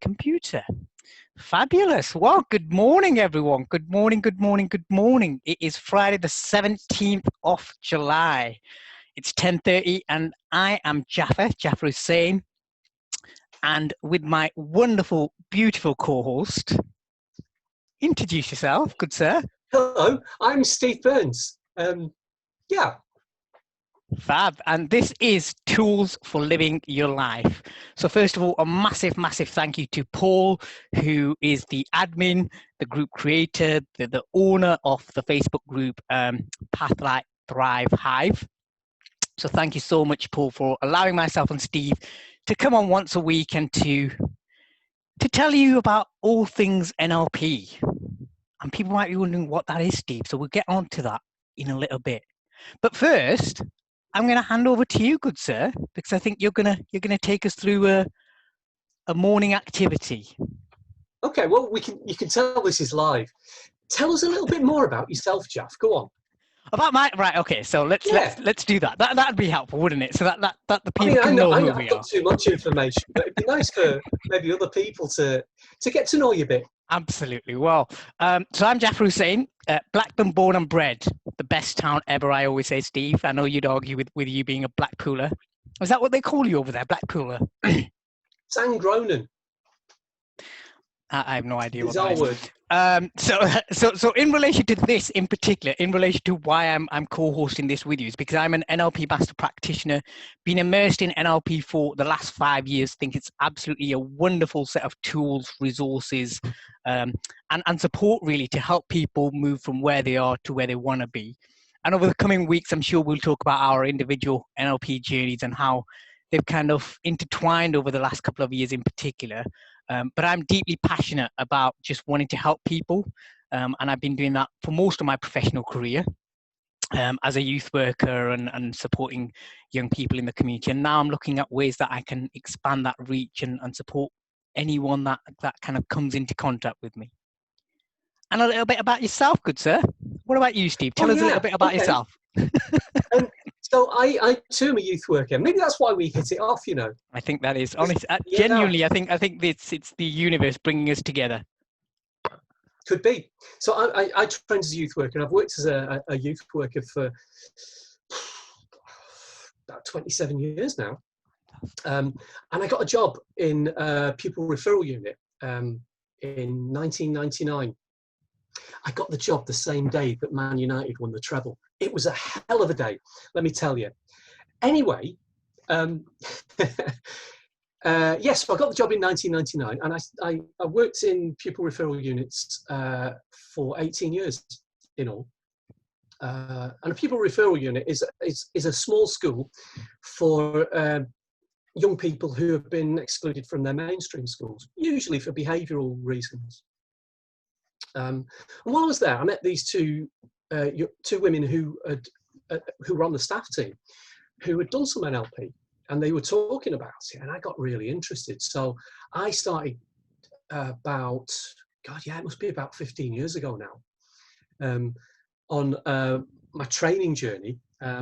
computer. Fabulous. Well, good morning, everyone. Good morning, good morning, good morning. It is Friday, the 17th of July. It's 10:30, and I am Jaffer Hussain, and with my wonderful, beautiful co-host. Introduce yourself, good sir. Hello, I'm Steve Burns. Yeah. Fab. And this is Tools for Living Your Life. So first of all, a massive, massive thank you to Paul, who is the admin, the group creator, the owner of the Facebook group Pathlight Thrive Hive. So thank you so much, Paul, for allowing myself and Steve to come on once a week and to tell you about all things NLP. And people might be wondering what that is, Steve. So we'll get on to that in a little bit. But first, I'm going to hand over to you, good sir, because I think you're gonna take us through a morning activity. Okay. Well, you can tell this is live. Tell us a little bit more about yourself, Jaff. Go on. About right. Okay. So let's do that. That'd be helpful, wouldn't it? So that the people can know who we are. I've got too much information, but it'd be nice for maybe other people to get to know you a bit. Absolutely. Well, so I'm Jaffer Hussain, Blackburn born and bred, the best town ever, I always say, Steve. I know you'd argue with you being a Blackpooler. Is that what they call you over there, Blackpooler? Sangronan. I have no idea what that is. So in relation to this in particular, in relation to why I'm co-hosting this with you, is because I'm an NLP master practitioner, been immersed in NLP for the last 5 years. Think it's absolutely a wonderful set of tools, resources, and support really to help people move from where they are to where they want to be. And over the coming weeks, I'm sure we'll talk about our individual NLP journeys and how they've kind of intertwined over the last couple of years in particular. But I'm deeply passionate about just wanting to help people. And I've been doing that for most of my professional career as a youth worker and supporting young people in the community. And now I'm looking at ways that I can expand that reach and support anyone that kind of comes into contact with me. And a little bit about yourself, good sir. What about you, Steve? Tell us a little bit about yourself. So I too am a youth worker. Maybe that's why we hit it off, you know. I think that is honest. Genuinely, I think it's the universe bringing us together. Could be. So I trained as a youth worker, and I've worked as a youth worker for about 27 years now. And I got a job in a pupil referral unit in 1999. I got the job the same day that Man United won the treble. It was a hell of a day, let me tell you. Anyway, yes, so I got the job in 1999, and I worked in pupil referral units for 18 years in all. And a pupil referral unit is a small school for young people who have been excluded from their mainstream schools, usually for behavioural reasons. And while I was there, I met these two women who were on the staff team, who had done some NLP, and they were talking about it, and I got really interested. So I started it must be about 15 years ago now, on my training journey.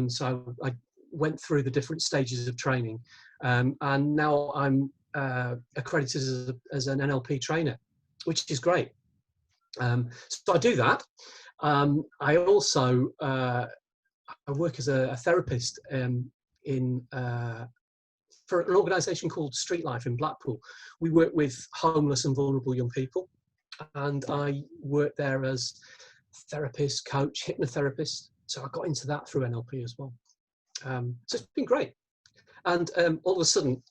So I went through the different stages of training, and now I'm accredited as an NLP trainer, which is great. So I do that. I also I work as a therapist for an organisation called Street Life in Blackpool. We work with homeless and vulnerable young people, and I work there as therapist, coach, hypnotherapist. So I got into that through NLP as well. So it's been great. And all of a sudden,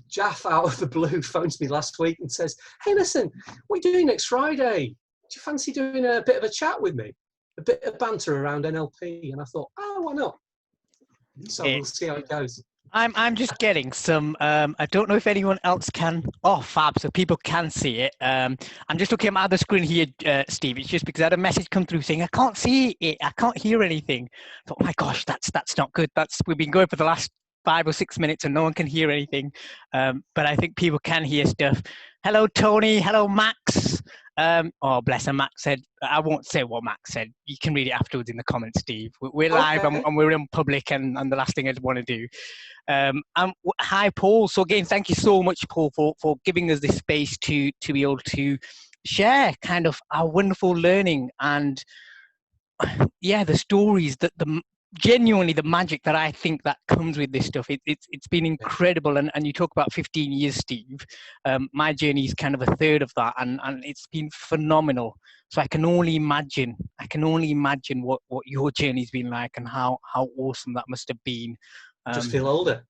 Jaff out of the blue phones me last week and says, "Hey, listen, what are you doing next Friday? Do you fancy doing a bit of a chat with me? A bit of banter around NLP?" And I thought, oh, why not? So we'll see how it goes. I'm just getting some, I don't know if anyone else can, fab, so people can see it. I'm just looking at my other screen here, Steve. It's just because I had a message come through saying, I can't see it, I can't hear anything. I thought, oh my gosh, that's not good. We've been going for the last 5 or 6 minutes and no one can hear anything. But I think people can hear stuff. Hello, Tony. Hello, Max. Oh, bless her. Max said, I won't say what Max said. You can read it afterwards in the comments, Steve. We're live Okay. and we're in public, and the last thing I'd want to do. Hi, Paul. So again, thank you so much, Paul, for giving us this space to be able to share kind of our wonderful learning and yeah, the stories that genuinely the magic that I think that comes with this stuff. It's been incredible, and you talk about 15 years, Steve. My journey is kind of a third of that, and it's been phenomenal. So I can only imagine what your journey's been like, and how awesome that must have been. Just feel older.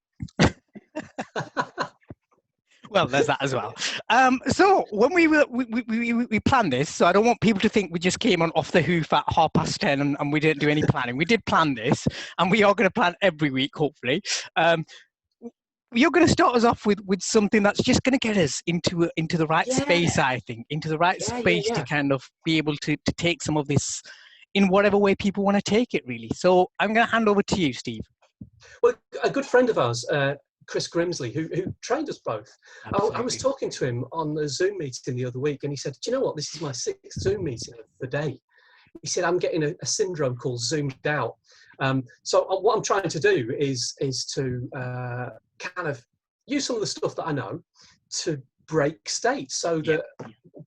Well, there's that as well. So when we planned this, so I don't want people to think we just came on off the hoof at 10:30 and we didn't do any planning. We did plan this, and we are going to plan every week, hopefully. You're going to start us off with something that's just going to get us into the right space, I think, into the right space to kind of be able to take some of this in whatever way people want to take it, really. So I'm going to hand over to you, Steve. Well, a good friend of ours, Chris Grimsley, who trained us both. I was talking to him on a Zoom meeting the other week, and he said, do you know what, this is my 6th Zoom meeting of the day. He said, I'm getting a syndrome called zoomed out. So what I'm trying to do is to kind of use some of the stuff that I know to break state, so that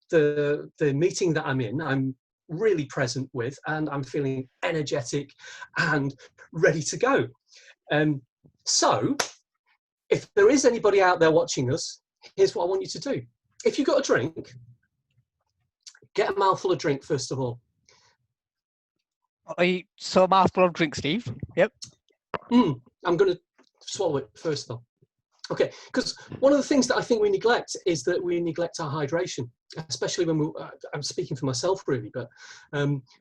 the meeting that I'm in, I'm really present with, and I'm feeling energetic and ready to go. So if there is anybody out there watching us, here's what I want you to do. If you've got a drink, get a mouthful of drink first of all. So a mouthful of drink, Steve. Yep. I'm going to swallow it first though. Okay, because one of the things that I think we neglect is that we neglect our hydration, especially when I'm speaking for myself really, but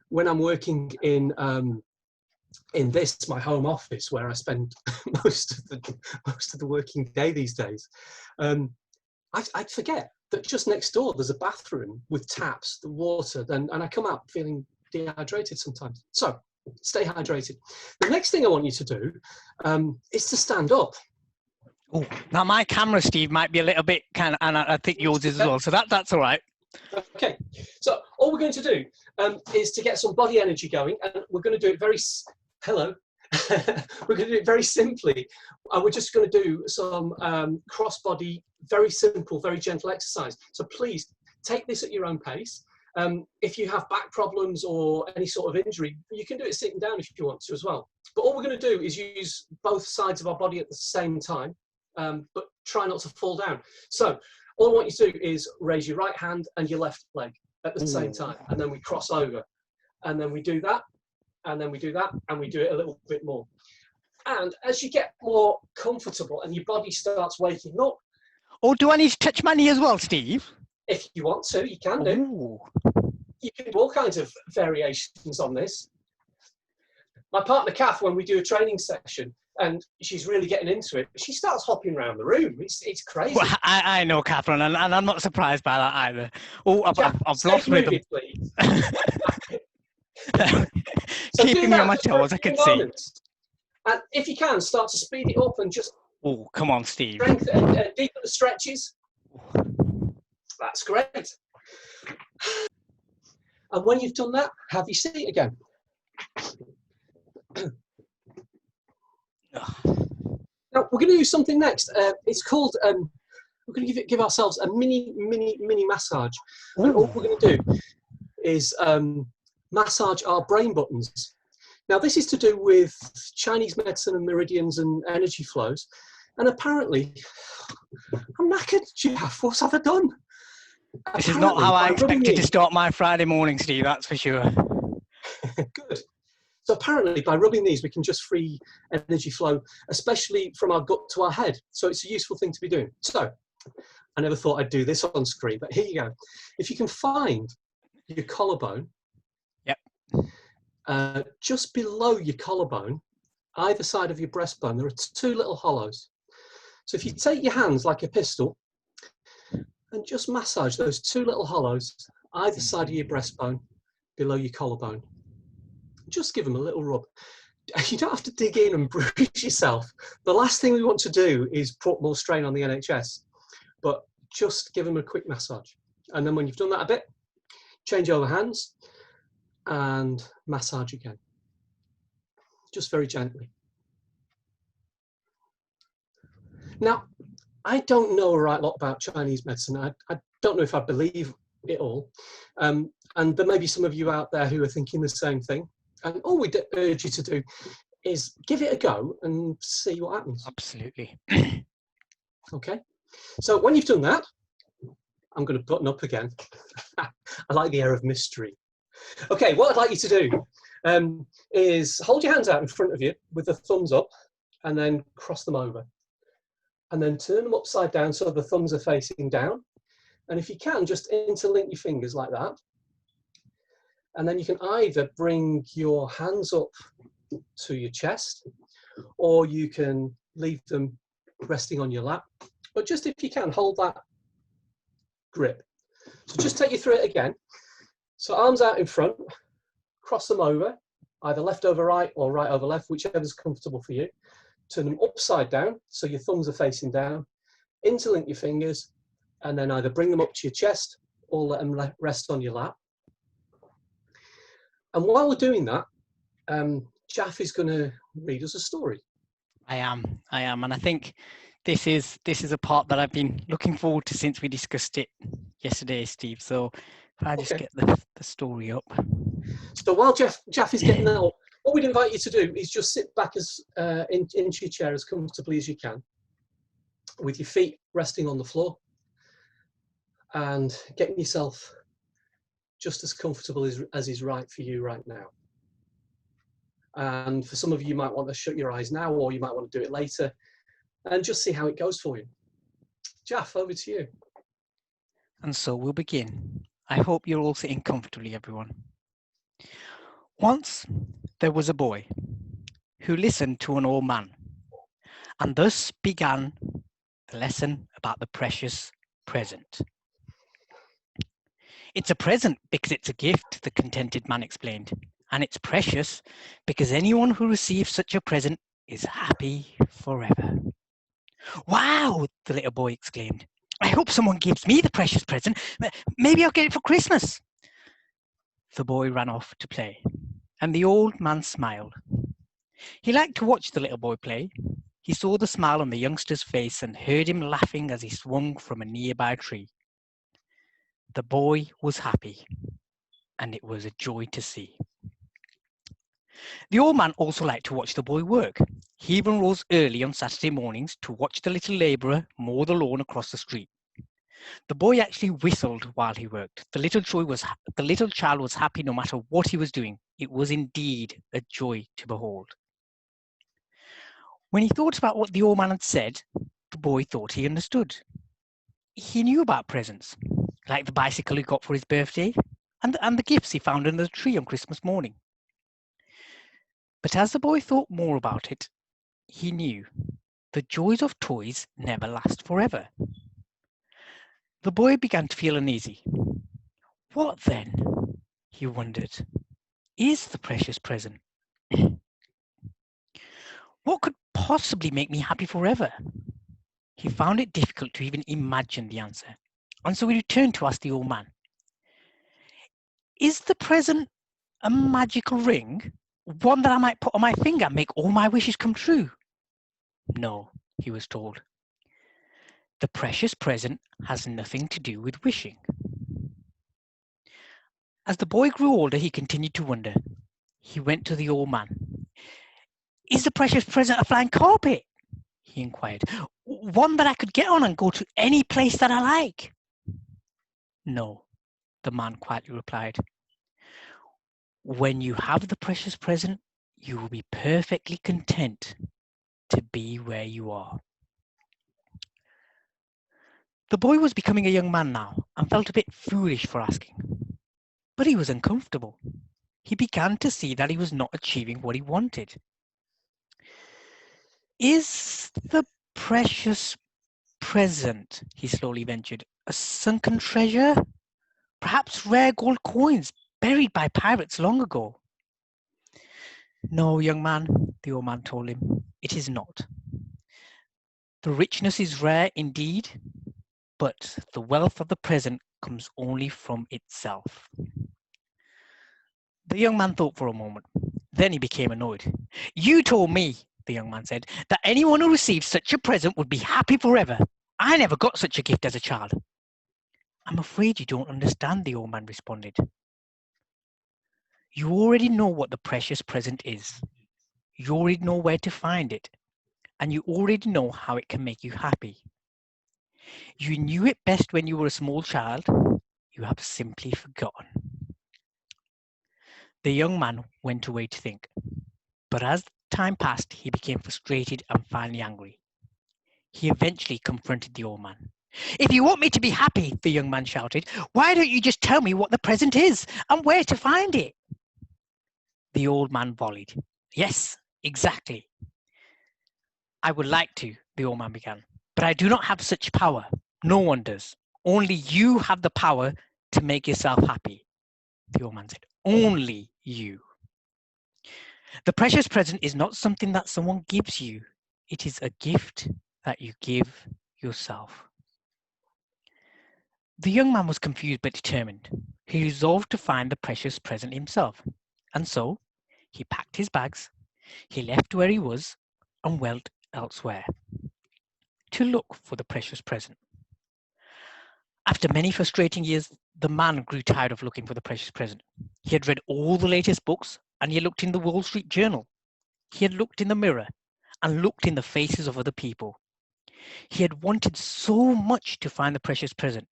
when I'm working in this, my home office, where I spend most of the working day these days, I'd forget that just next door there's a bathroom with taps, the water, and I come out feeling dehydrated sometimes. So stay hydrated. The next thing I want you to do is to stand up. Oh, now my camera, Steve, might be a little bit kind of, and I think yours is as well. So that's all right. Okay. So all we're going to do is to get some body energy going, and we're going to do it very. Hello. We're going to do it very simply. We're just going to do some cross-body, very simple, very gentle exercise. So please take this at your own pace. If you have back problems or any sort of injury, you can do it sitting down if you want to as well. But all we're going to do is use both sides of our body at the same time, but try not to fall down. So all I want you to do is raise your right hand and your left leg at the same time, and then we cross over, and then we do that, and then we do that, and we do it a little bit more. And as you get more comfortable and your body starts waking up. Oh, do I need to touch my knee as well, Steve? If you want to, you can do. Ooh. You can do all kinds of variations on this. My partner, Kath, when we do a training session and she's really getting into it, she starts hopping around the room. It's crazy. Well, I know, Catherine, and I'm not surprised by that either. Oh, I've lost rhythm. Please. So keeping me on my toes, I can see. And if you can, start to speed it up and just... Oh, come on, Steve. Deepen the stretches. That's great. And when you've done that, have your seat again. Now, we're going to do something next. It's called... we're going to give ourselves a mini massage. And all we're going to do is massage our brain buttons. Now, this is to do with Chinese medicine and meridians and energy flows. And apparently, I'm knackered, Jeff. What's have I done? This is not how I expected to start my Friday morning, Steve, that's for sure. Good. So apparently, by rubbing these, we can just free energy flow, especially from our gut to our head. So it's a useful thing to be doing. So I never thought I'd do this on screen, but here you go. If you can find your collarbone, just below your collarbone, either side of your breastbone, there are two little hollows. So if you take your hands like a pistol and just massage those two little hollows, either side of your breastbone, below your collarbone, just give them a little rub. You don't have to dig in and bruise yourself. The last thing we want to do is put more strain on the NHS, but just give them a quick massage. And then when you've done that a bit, Change over hands and massage again, just very gently. Now, I don't know a right lot about Chinese medicine. I don't know if I believe it all. And there may be some of you out there who are thinking the same thing. And all we urge you to do is give it a go and see what happens. Absolutely. Okay. So when you've done that, I'm going to button up again. I like the air of mystery. Okay, what I'd like you to do is hold your hands out in front of you with the thumbs up and then cross them over. And then turn them upside down so the thumbs are facing down. And if you can, just interlink your fingers like that. And then you can either bring your hands up to your chest, or you can leave them resting on your lap. But just if you can, hold that grip. So just take you through it again. So arms out in front, cross them over, either left over right or right over left, whichever's comfortable for you. Turn them upside down, so your thumbs are facing down. Interlink your fingers, and then either bring them up to your chest or let them rest on your lap. And while we're doing that, Jaff is going to read us a story. I am, and I think this is a part that I've been looking forward to since we discussed it yesterday, Steve. So if I just get the story up. So while Jaff is getting that up, what we'd invite you to do is just sit back into your chair as comfortably as you can, with your feet resting on the floor, and getting yourself just as comfortable as is right for you right now. And for some of you, you might want to shut your eyes now, or you might want to do it later, and just see how it goes for you. Jaff, over to you. And so we'll begin. I hope you're all sitting comfortably, everyone. Once there was a boy who listened to an old man, and thus began the lesson about the precious present. It's a present because it's a gift, the contented man explained, and it's precious because anyone who receives such a present is happy forever. Wow, the little boy exclaimed. I hope someone gives me the precious present. Maybe I'll get it for Christmas. The boy ran off to play, and the old man smiled. He liked to watch the little boy play. He saw the smile on the youngster's face and heard him laughing as he swung from a nearby tree. The boy was happy, and it was a joy to see. The old man also liked to watch the boy work. He even rose early on Saturday mornings to watch the little labourer mow the lawn across the street. The boy actually whistled while he worked. The little child was happy no matter what he was doing. It was indeed a joy to behold. When he thought about what the old man had said, the boy thought he understood. He knew about presents, like the bicycle he got for his birthday, and the gifts he found under the tree on Christmas morning. But as the boy thought more about it, he knew the joys of toys never last forever. The boy began to feel uneasy. What then, he wondered, is the precious present? What could possibly make me happy forever? He found it difficult to even imagine the answer, and so he returned to ask the old man, is the present a magical ring? One that I might put on my finger and make all my wishes come true? No, he was told. The precious present has nothing to do with wishing. As the boy grew older, he continued to wonder. He went to the old man. Is the precious present a flying carpet? He inquired. One that I could get on and go to any place that I like? No, the man quietly replied. When you have the precious present, you will be perfectly content to be where you are. The boy was becoming a young man now and felt a bit foolish for asking. But he was uncomfortable. He began to see that he was not achieving what he wanted. Is the precious present, he slowly ventured, a sunken treasure? Perhaps rare gold coins buried by pirates long ago? No, young man, the old man told him, it is not. The richness is rare indeed, but the wealth of the present comes only from itself. The young man thought for a moment. Then he became annoyed. You told me, the young man said, that anyone who received such a present would be happy forever. I never got such a gift as a child. I'm afraid you don't understand, the old man responded. You already know what the precious present is. You already know where to find it. And you already know how it can make you happy. You knew it best when you were a small child. You have simply forgotten. The young man went away to think. But as time passed, he became frustrated and finally angry. He eventually confronted the old man. If you want me to be happy, the young man shouted, why don't you just tell me what the present is and where to find it? The old man volleyed. Yes, exactly. I would like to, the old man began, but I do not have such power. No one does. Only you have the power to make yourself happy, the old man said. Only you. The precious present is not something that someone gives you. It is a gift that you give yourself. The young man was confused but determined. He resolved to find the precious present himself. And so, he packed his bags, he left where he was, and went elsewhere to look for the precious present. After many frustrating years, the man grew tired of looking for the precious present. He had read all the latest books, and he had looked in the Wall Street Journal. He had looked in the mirror and looked in the faces of other people. He had wanted so much to find the precious present.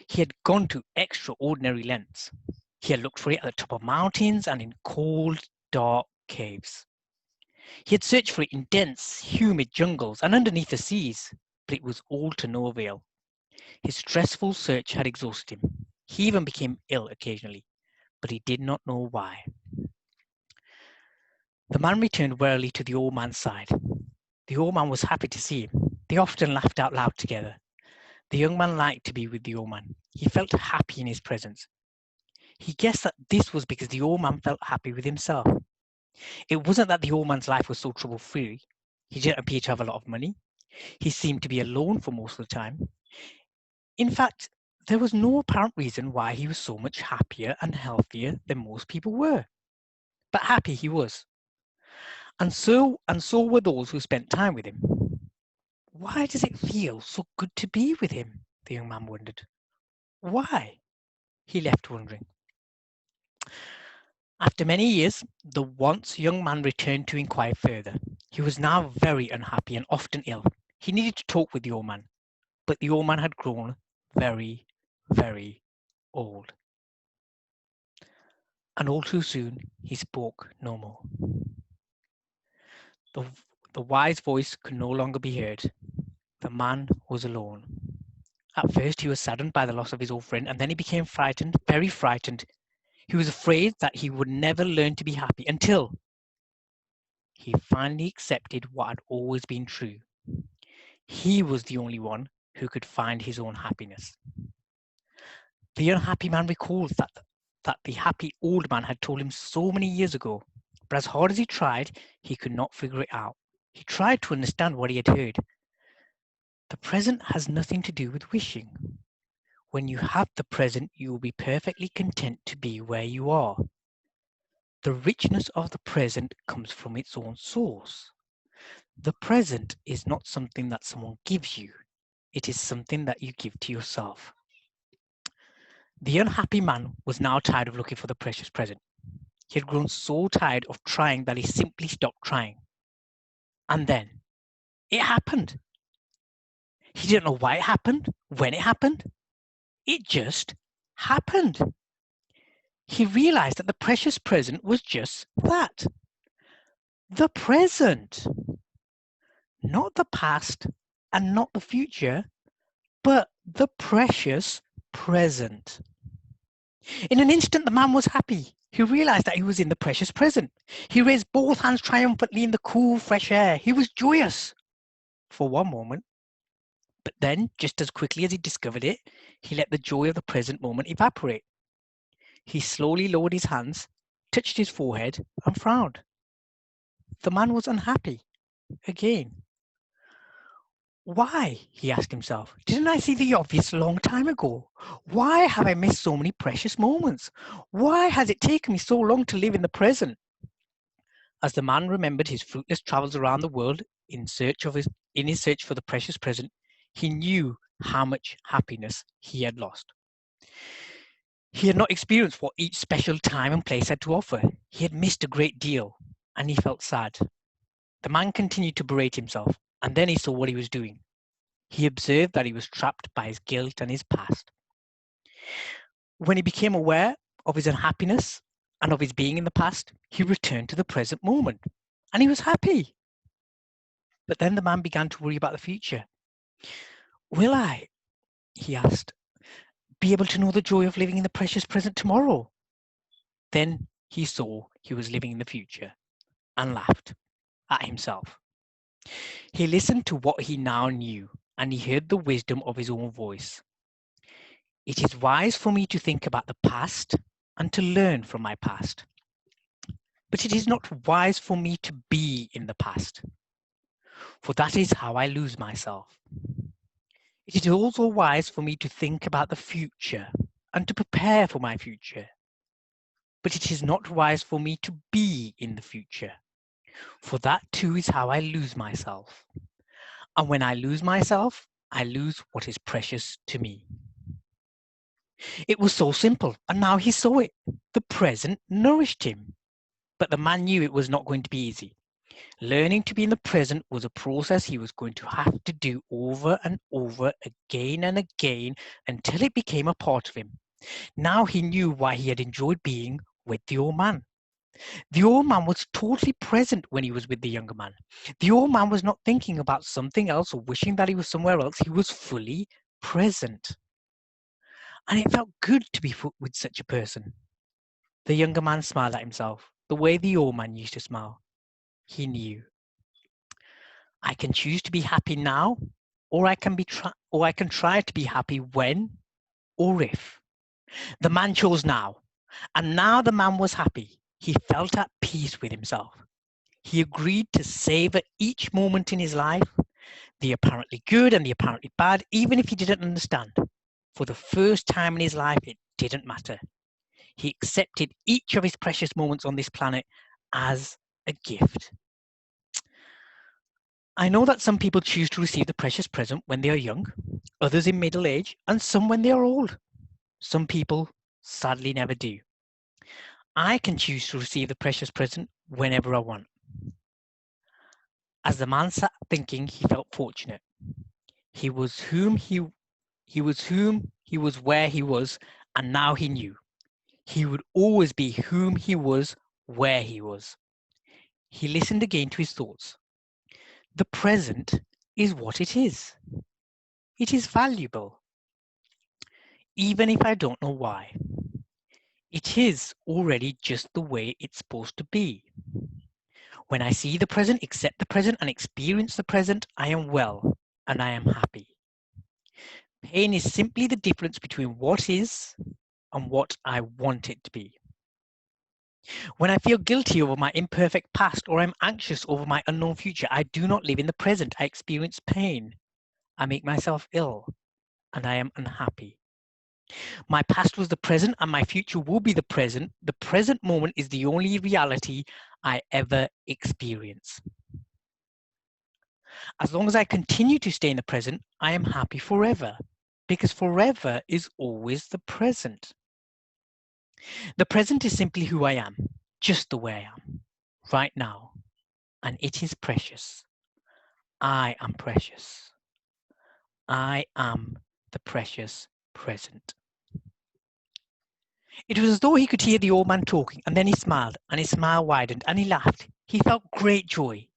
He had gone to extraordinary lengths. He had looked for it at the top of mountains and in cold, dark caves. He had searched for it in dense, humid jungles and underneath the seas, but it was all to no avail. His stressful search had exhausted him. He even became ill occasionally, but he did not know why. The man returned wearily to the old man's side. The old man was happy to see him. They often laughed out loud together. The young man liked to be with the old man. He felt happy in his presence. He guessed that this was because the old man felt happy with himself. It wasn't that the old man's life was so trouble-free. He didn't appear to have a lot of money. He seemed to be alone for most of the time. In fact, there was no apparent reason why he was so much happier and healthier than most people were. But happy he was. And so were those who spent time with him. Why does it feel so good to be with him? The young man wondered. Why? He left wondering. After many years, the once young man returned to inquire further. He was now very unhappy and often ill. He needed to talk with the old man, but the old man had grown very, very old. And all too soon, he spoke no more. The wise voice could no longer be heard. The man was alone. At first, he was saddened by the loss of his old friend, and then he became frightened, very frightened. He was afraid that he would never learn to be happy until he finally accepted what had always been true. He was the only one who could find his own happiness. The unhappy man recalled that the happy old man had told him so many years ago, but as hard as he tried, he could not figure it out. He tried to understand what he had heard. The present has nothing to do with wishing. When you have the present, you will be perfectly content to be where you are. The richness of the present comes from its own source. The present is not something that someone gives you. It is something that you give to yourself. The unhappy man was now tired of looking for the precious present. He had grown so tired of trying that he simply stopped trying. And then it happened. He didn't know why it happened, when it happened. It just happened. He realized that the precious present was just that. The present. Not the past and not the future, but the precious present. In an instant, the man was happy. He realized that he was in the precious present. He raised both hands triumphantly in the cool, fresh air. He was joyous for one moment. But then, just as quickly as he discovered it, he let the joy of the present moment evaporate. He slowly lowered his hands, touched his forehead, and frowned. The man was unhappy again. Why? He asked himself. Didn't I see the obvious a long time ago? Why have I missed so many precious moments? Why has it taken me so long to live in the present? As the man remembered his fruitless travels around the world in his search for the precious present, he knew how much happiness he had lost. He had not experienced what each special time and place had to offer. He had missed a great deal, and he felt sad. The man continued to berate himself, and then he saw what he was doing. He observed that he was trapped by his guilt and his past. When he became aware of his unhappiness and of his being in the past, he returned to the present moment, and he was happy. But then the man began to worry about the future. Will I, he asked, be able to know the joy of living in the precious present tomorrow? Then he saw he was living in the future and laughed at himself. He listened to what he now knew, and he heard the wisdom of his own voice. It is wise for me to think about the past and to learn from my past. But it is not wise for me to be in the past, for that is how I lose myself. It is also wise for me to think about the future and to prepare for my future. But it is not wise for me to be in the future, for that too is how I lose myself. And when I lose myself, I lose what is precious to me. It was so simple, and now he saw it. The present nourished him. But the man knew it was not going to be easy. Learning to be in the present was a process he was going to have to do over and over again and again until it became a part of him. Now he knew why he had enjoyed being with the old man. The old man was totally present when he was with the younger man. The old man was not thinking about something else or wishing that he was somewhere else. He was fully present. And it felt good to be with such a person. The younger man smiled at himself, the way the old man used to smile. He knew. I can choose to be happy now, or I can try to be happy when or if. The man chose now, and now the man was happy. He felt at peace with himself. He agreed to savor each moment in his life, the apparently good and the apparently bad, even if he didn't understand. For the first time in his life, it didn't matter. He accepted each of his precious moments on this planet as a gift. I know that some people choose to receive the precious present when they are young, others in middle age, and some when they are old. Some people sadly never do. I can choose to receive the precious present whenever I want. As the man sat thinking, he felt fortunate. He was whom he was where he was, and now he knew. He would always be whom he was where he was. He listened again to his thoughts. The present is what it is. It is valuable, even if I don't know why. It is already just the way it's supposed to be. When I see the present, accept the present, and experience the present, I am well and I am happy. Pain is simply the difference between what is and what I want it to be. When I feel guilty over my imperfect past or I'm anxious over my unknown future, I do not live in the present. I experience pain. I make myself ill, and I am unhappy. My past was the present, and my future will be the present. The present moment is the only reality I ever experience. As long as I continue to stay in the present, I am happy forever, because forever is always the present. The present is simply who I am, just the way I am, right now, and it is precious. I am precious. I am the precious present. It was as though he could hear the old man talking, and then he smiled, and his smile widened, and he laughed. He felt great joy.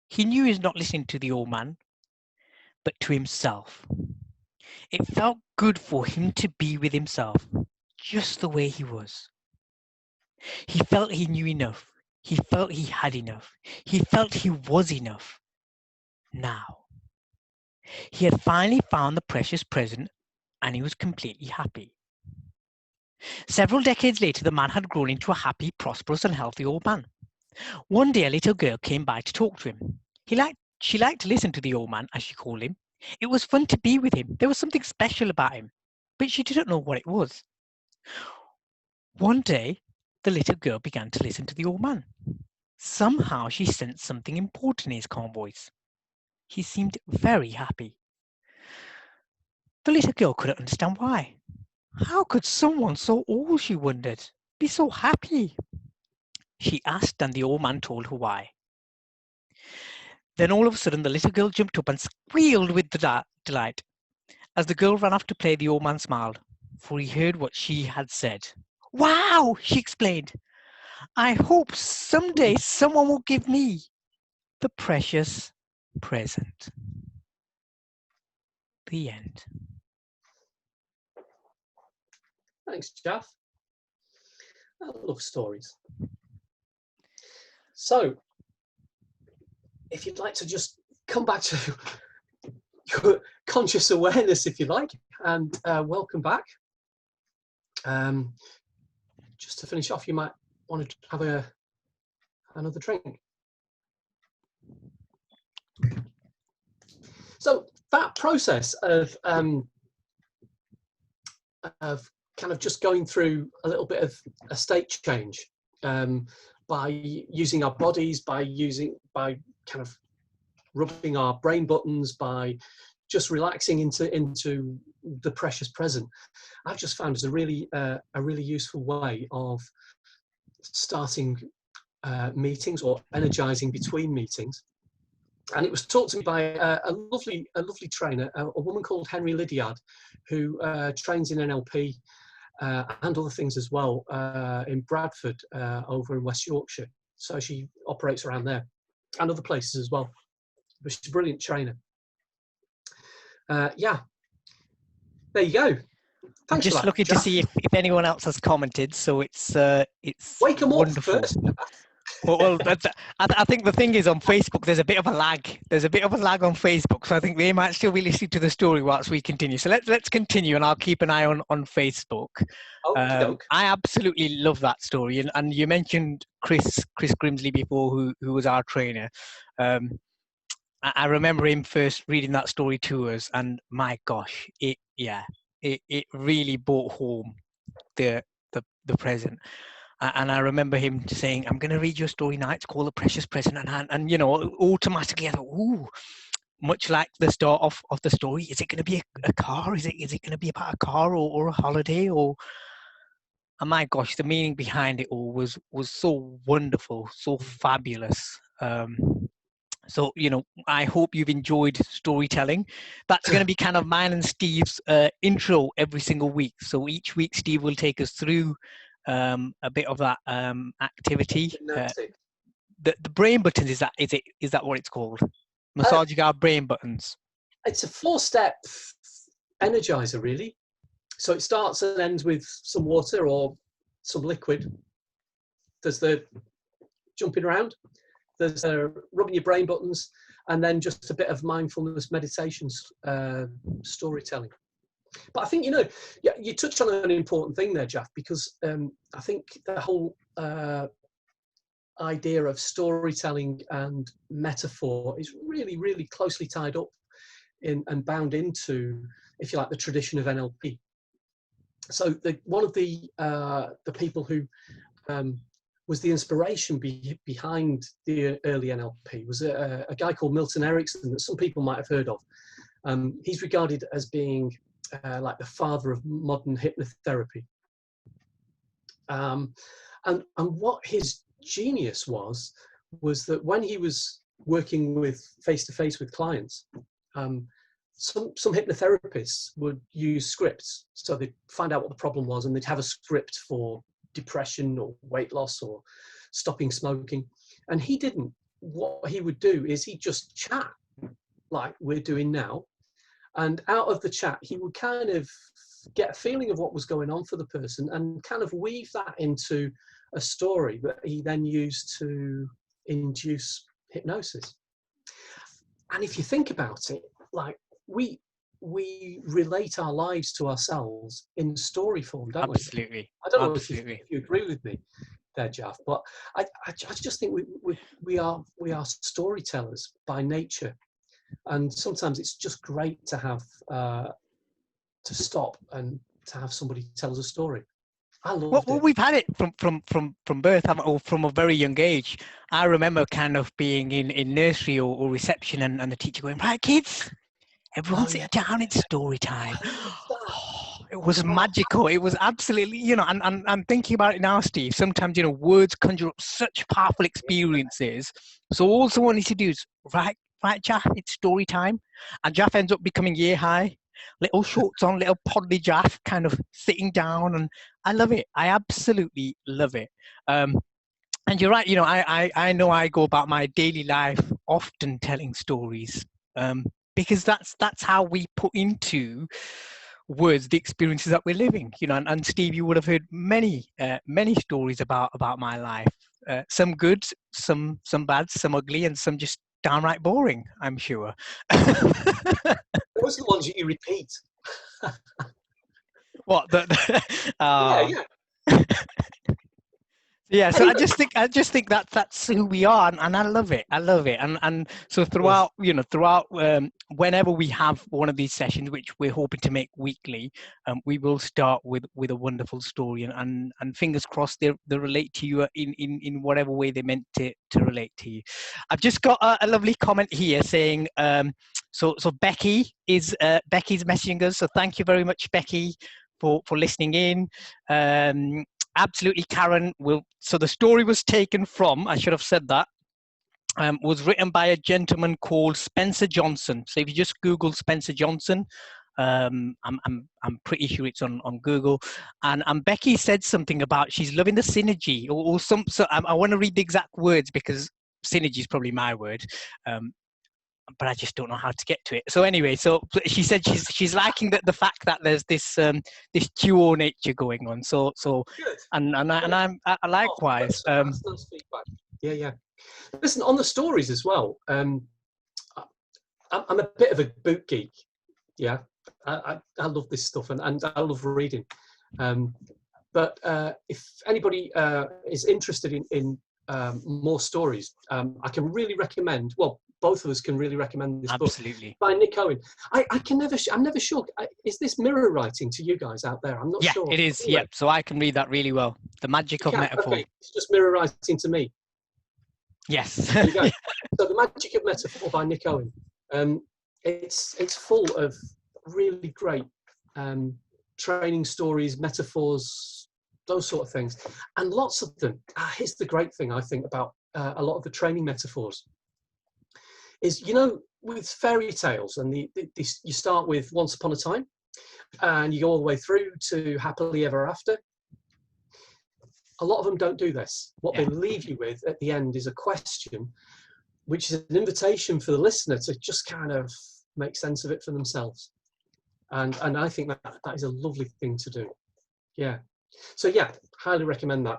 He knew he was not listening to the old man, but to himself. It felt good for him to be with himself, just the way he was. He felt he knew enough. He felt he had enough. He felt he was enough. Now. He had finally found the precious present, and he was completely happy. Several decades later, the man had grown into a happy, prosperous, and healthy old man. One day, a little girl came by to talk to him. She liked to listen to the old man, as she called him. It was fun to be with him. There was something special about him, but she didn't know what it was. One day, the little girl began to listen to the old man. Somehow she sensed something important in his calm voice. He seemed very happy. The little girl couldn't understand why. How could someone so old, she wondered, be so happy? She asked, and the old man told her why. Then all of a sudden, the little girl jumped up and squealed with delight. As the girl ran off to play, the old man smiled, for he heard what she had said. Wow, she explained. I hope someday someone will give me the precious present. The end. Thanks, Jaff. I love stories. So, if you'd like to just come back to your conscious awareness, if you like, and welcome back. Just to finish off, you might want to have another drink. So that process of kind of just going through a little bit of a state change by using our bodies, by kind of rubbing our brain buttons, by just relaxing into the precious present, I've just found is a really useful way of starting meetings or energizing between meetings. And it was taught to me by a lovely trainer, a woman called Henry Lydiard, who trains in NLP and other things as well in Bradford over in West Yorkshire. So she operates around there and other places as well. But she's a brilliant trainer. Yeah, there you go. Thanks I'm just looking to see if anyone else has commented. So it's wake 'em wonderful. up first. Well, I think the thing is on Facebook, there's a bit of a lag. There's a bit of a lag on Facebook, so I think they might still be listening to the story whilst we continue. So let's continue, and I'll keep an eye on Facebook. I absolutely love that story, and you mentioned Chris Grimsley before, who was our trainer. I remember him first reading that story to us, and my gosh, it really brought home the present. And I remember him saying, I'm going to read your story now. It's called The Precious Present. And you know, automatically I thought, ooh, much like the start of the story, is it going to be a car? Is it going to be about a car or a holiday? And my gosh, the meaning behind it all was so wonderful, so fabulous. So, you know, I hope you've enjoyed storytelling. That's going to be kind of mine and Steve's intro every single week. So each week, Steve will take us through a bit of that activity. The brain buttons, is that what it's called? Massaging our brain buttons. It's a 4-step energizer, really. So it starts and ends with some water or some liquid. There's the jumping around. There's rubbing your brain buttons, and then just a bit of mindfulness meditations, storytelling. But I think, you know, you touched on an important thing there, Jaff, because I think the whole idea of storytelling and metaphor is really, really closely tied up in and bound into, if you like, the tradition of NLP. So one of the people who was the inspiration behind the early NLP was a guy called Milton Erickson that some people might have heard of. He's regarded as being like the father of modern hypnotherapy. And what his genius was that when he was working with face-to-face with clients, some hypnotherapists would use scripts. So they'd find out what the problem was, and they'd have a script for depression or weight loss or stopping smoking. And he didn't. What he would do is he'd just chat like we're doing now. And out of the chat, he would kind of get a feeling of what was going on for the person and kind of weave that into a story that he then used to induce hypnosis. And if you think about it, like we relate our lives to ourselves in story form, don't we? Absolutely. I don't know if you agree with me there, Jaff, but I just think we are storytellers by nature. And sometimes it's just great to have to stop and to have somebody tell us a story. I loved Well, it. we've had it from birth, haven't we, or from a very young age. I remember kind of being in nursery or reception, and the teacher going, "Right, kids, everyone Oh sit yeah, down, it's story time." I love that. Oh, it was Oh, magical. It was absolutely, and I'm thinking about it now, Steve. Sometimes, words conjure up such powerful experiences. So all someone needs to do is, right, Jaff, it's story time. And Jaff ends up becoming year high. Little shorts on, little podly Jaff, kind of sitting down. And I love it. I absolutely love it. And you're right, I know I go about my daily life often telling stories, because that's how we put into words the experiences that we're living. And Steve, you would have heard many stories about my life. Some good, some bad, some ugly, and some just downright boring, I'm sure. those are the ones that you repeat. What the, Yeah, uh, yeah. Yeah, so I Anyway, just think that that's who we are, and I love it. I love it, and so good. throughout whenever we have one of these sessions, which we're hoping to make weekly, we will start with a wonderful story, and fingers crossed they relate to you in whatever way they're meant to relate to you. I've just got a lovely comment here saying, so Becky is Becky's messaging us, so thank you very much, Becky, for listening in. Absolutely, Karen. So the story was taken from, I should have said that, was written by a gentleman called Spencer Johnson. So if you just Google Spencer Johnson, I'm pretty sure it's on Google. And Becky said something about she's loving the synergy or some. So I want to read the exact words because synergy is probably my word. But I just don't know how to get to it. So anyway, so she said she's liking the fact that there's this duo nature going on. So Good. and I Oh, likewise. that's nice feedback. Yeah, yeah. Listen, on the stories as well. I'm a bit of a book geek. Yeah, I love this stuff and I love reading. But if anybody is interested in more stories, I can really recommend. Well, both of us can really recommend this book Absolutely. by Nick Owen. I'm never sure. Is this mirror writing to you guys out there? I'm not Yeah, sure. it is. Anyway, Yep. So I can read that really well. The magic you of can. metaphor. Okay, it's just mirror writing to me. Yes. There you go. So the magic of metaphor by Nick Owen. It's full of really great training stories, metaphors, those sort of things, and lots of them. Here's the great thing I think about a lot of the training metaphors is with fairy tales and you start with once upon a time and you go all the way through to happily ever after. A lot of them don't do this. What Yeah. they leave you with at the end is a question, which is an invitation for the listener to just kind of make sense of it for themselves. And I think that is a lovely thing to do. Yeah. So yeah, highly recommend that.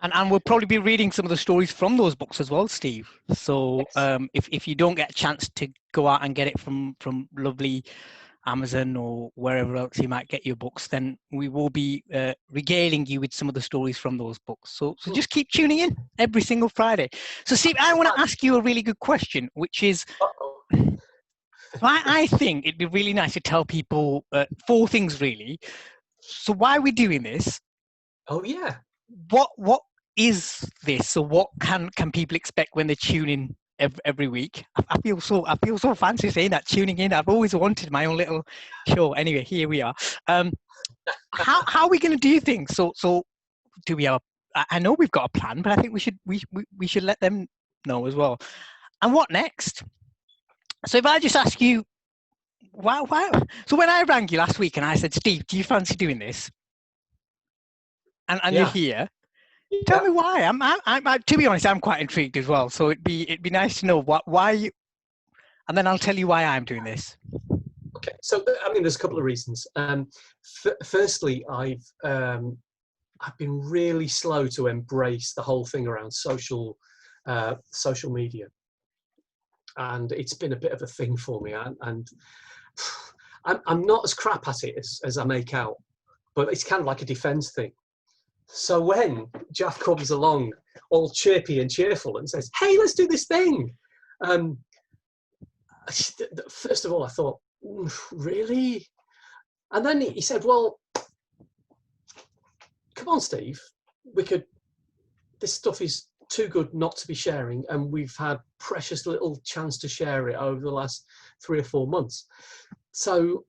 And we'll probably be reading some of the stories from those books as well, Steve. So Yes. if you don't get a chance to go out and get it from lovely Amazon or wherever else you might get your books, then we will be regaling you with some of the stories from those books. So just keep tuning in every single Friday. So Steve, I want to ask you a really good question, which is, Uh-oh. I think it'd be really nice to tell people four things really. So why are we doing this? Oh yeah. What is this? So what can people expect when they tune in every week? I feel so fancy saying that, tuning in. I've always wanted my own little show. Anyway, here we are. How are we going to do things? So do we have? I know we've got a plan, but I think we should let them know as well. And what next? So if I just ask you, wow. So when I rang you last week and I said, Steve, do you fancy doing this? And you're Yeah. here. Tell Yeah. me why. To be honest, I'm quite intrigued as well. So it'd be nice to know why you, and then I'll tell you why I'm doing this. Okay. So I mean, there's a couple of reasons. Firstly, I've been really slow to embrace the whole thing around social media, and it's been a bit of a thing for me. And I'm not as crap at it as I make out, but it's kind of like a defense thing. So when Jaff comes along all chirpy and cheerful and says, hey, let's do this thing, first of all, I thought, really? And then he said, well, come on, Steve, this stuff is too good not to be sharing, and we've had precious little chance to share it over the last 3 or 4 months. So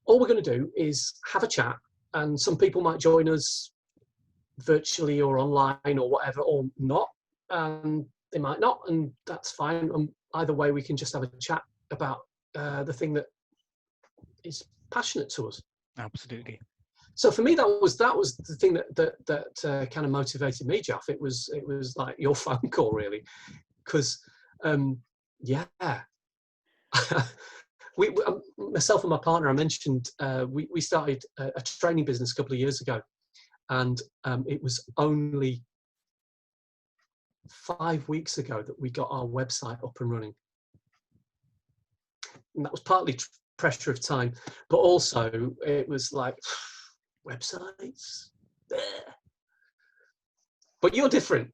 all we're going to do is have a chat, and some people might join us virtually or online or whatever, or not, and they might not, and that's fine. Either way, we can just have a chat about the thing that is passionate to us. Absolutely. So for me, that was the thing that kind of motivated me, Jaff. It was like your phone call, really, because yeah, myself and my partner, I mentioned, we started a training business a couple of years ago, and it was only 5 weeks ago that we got our website up and running, and that was partly pressure of time, but also it was like, websites. But you're different.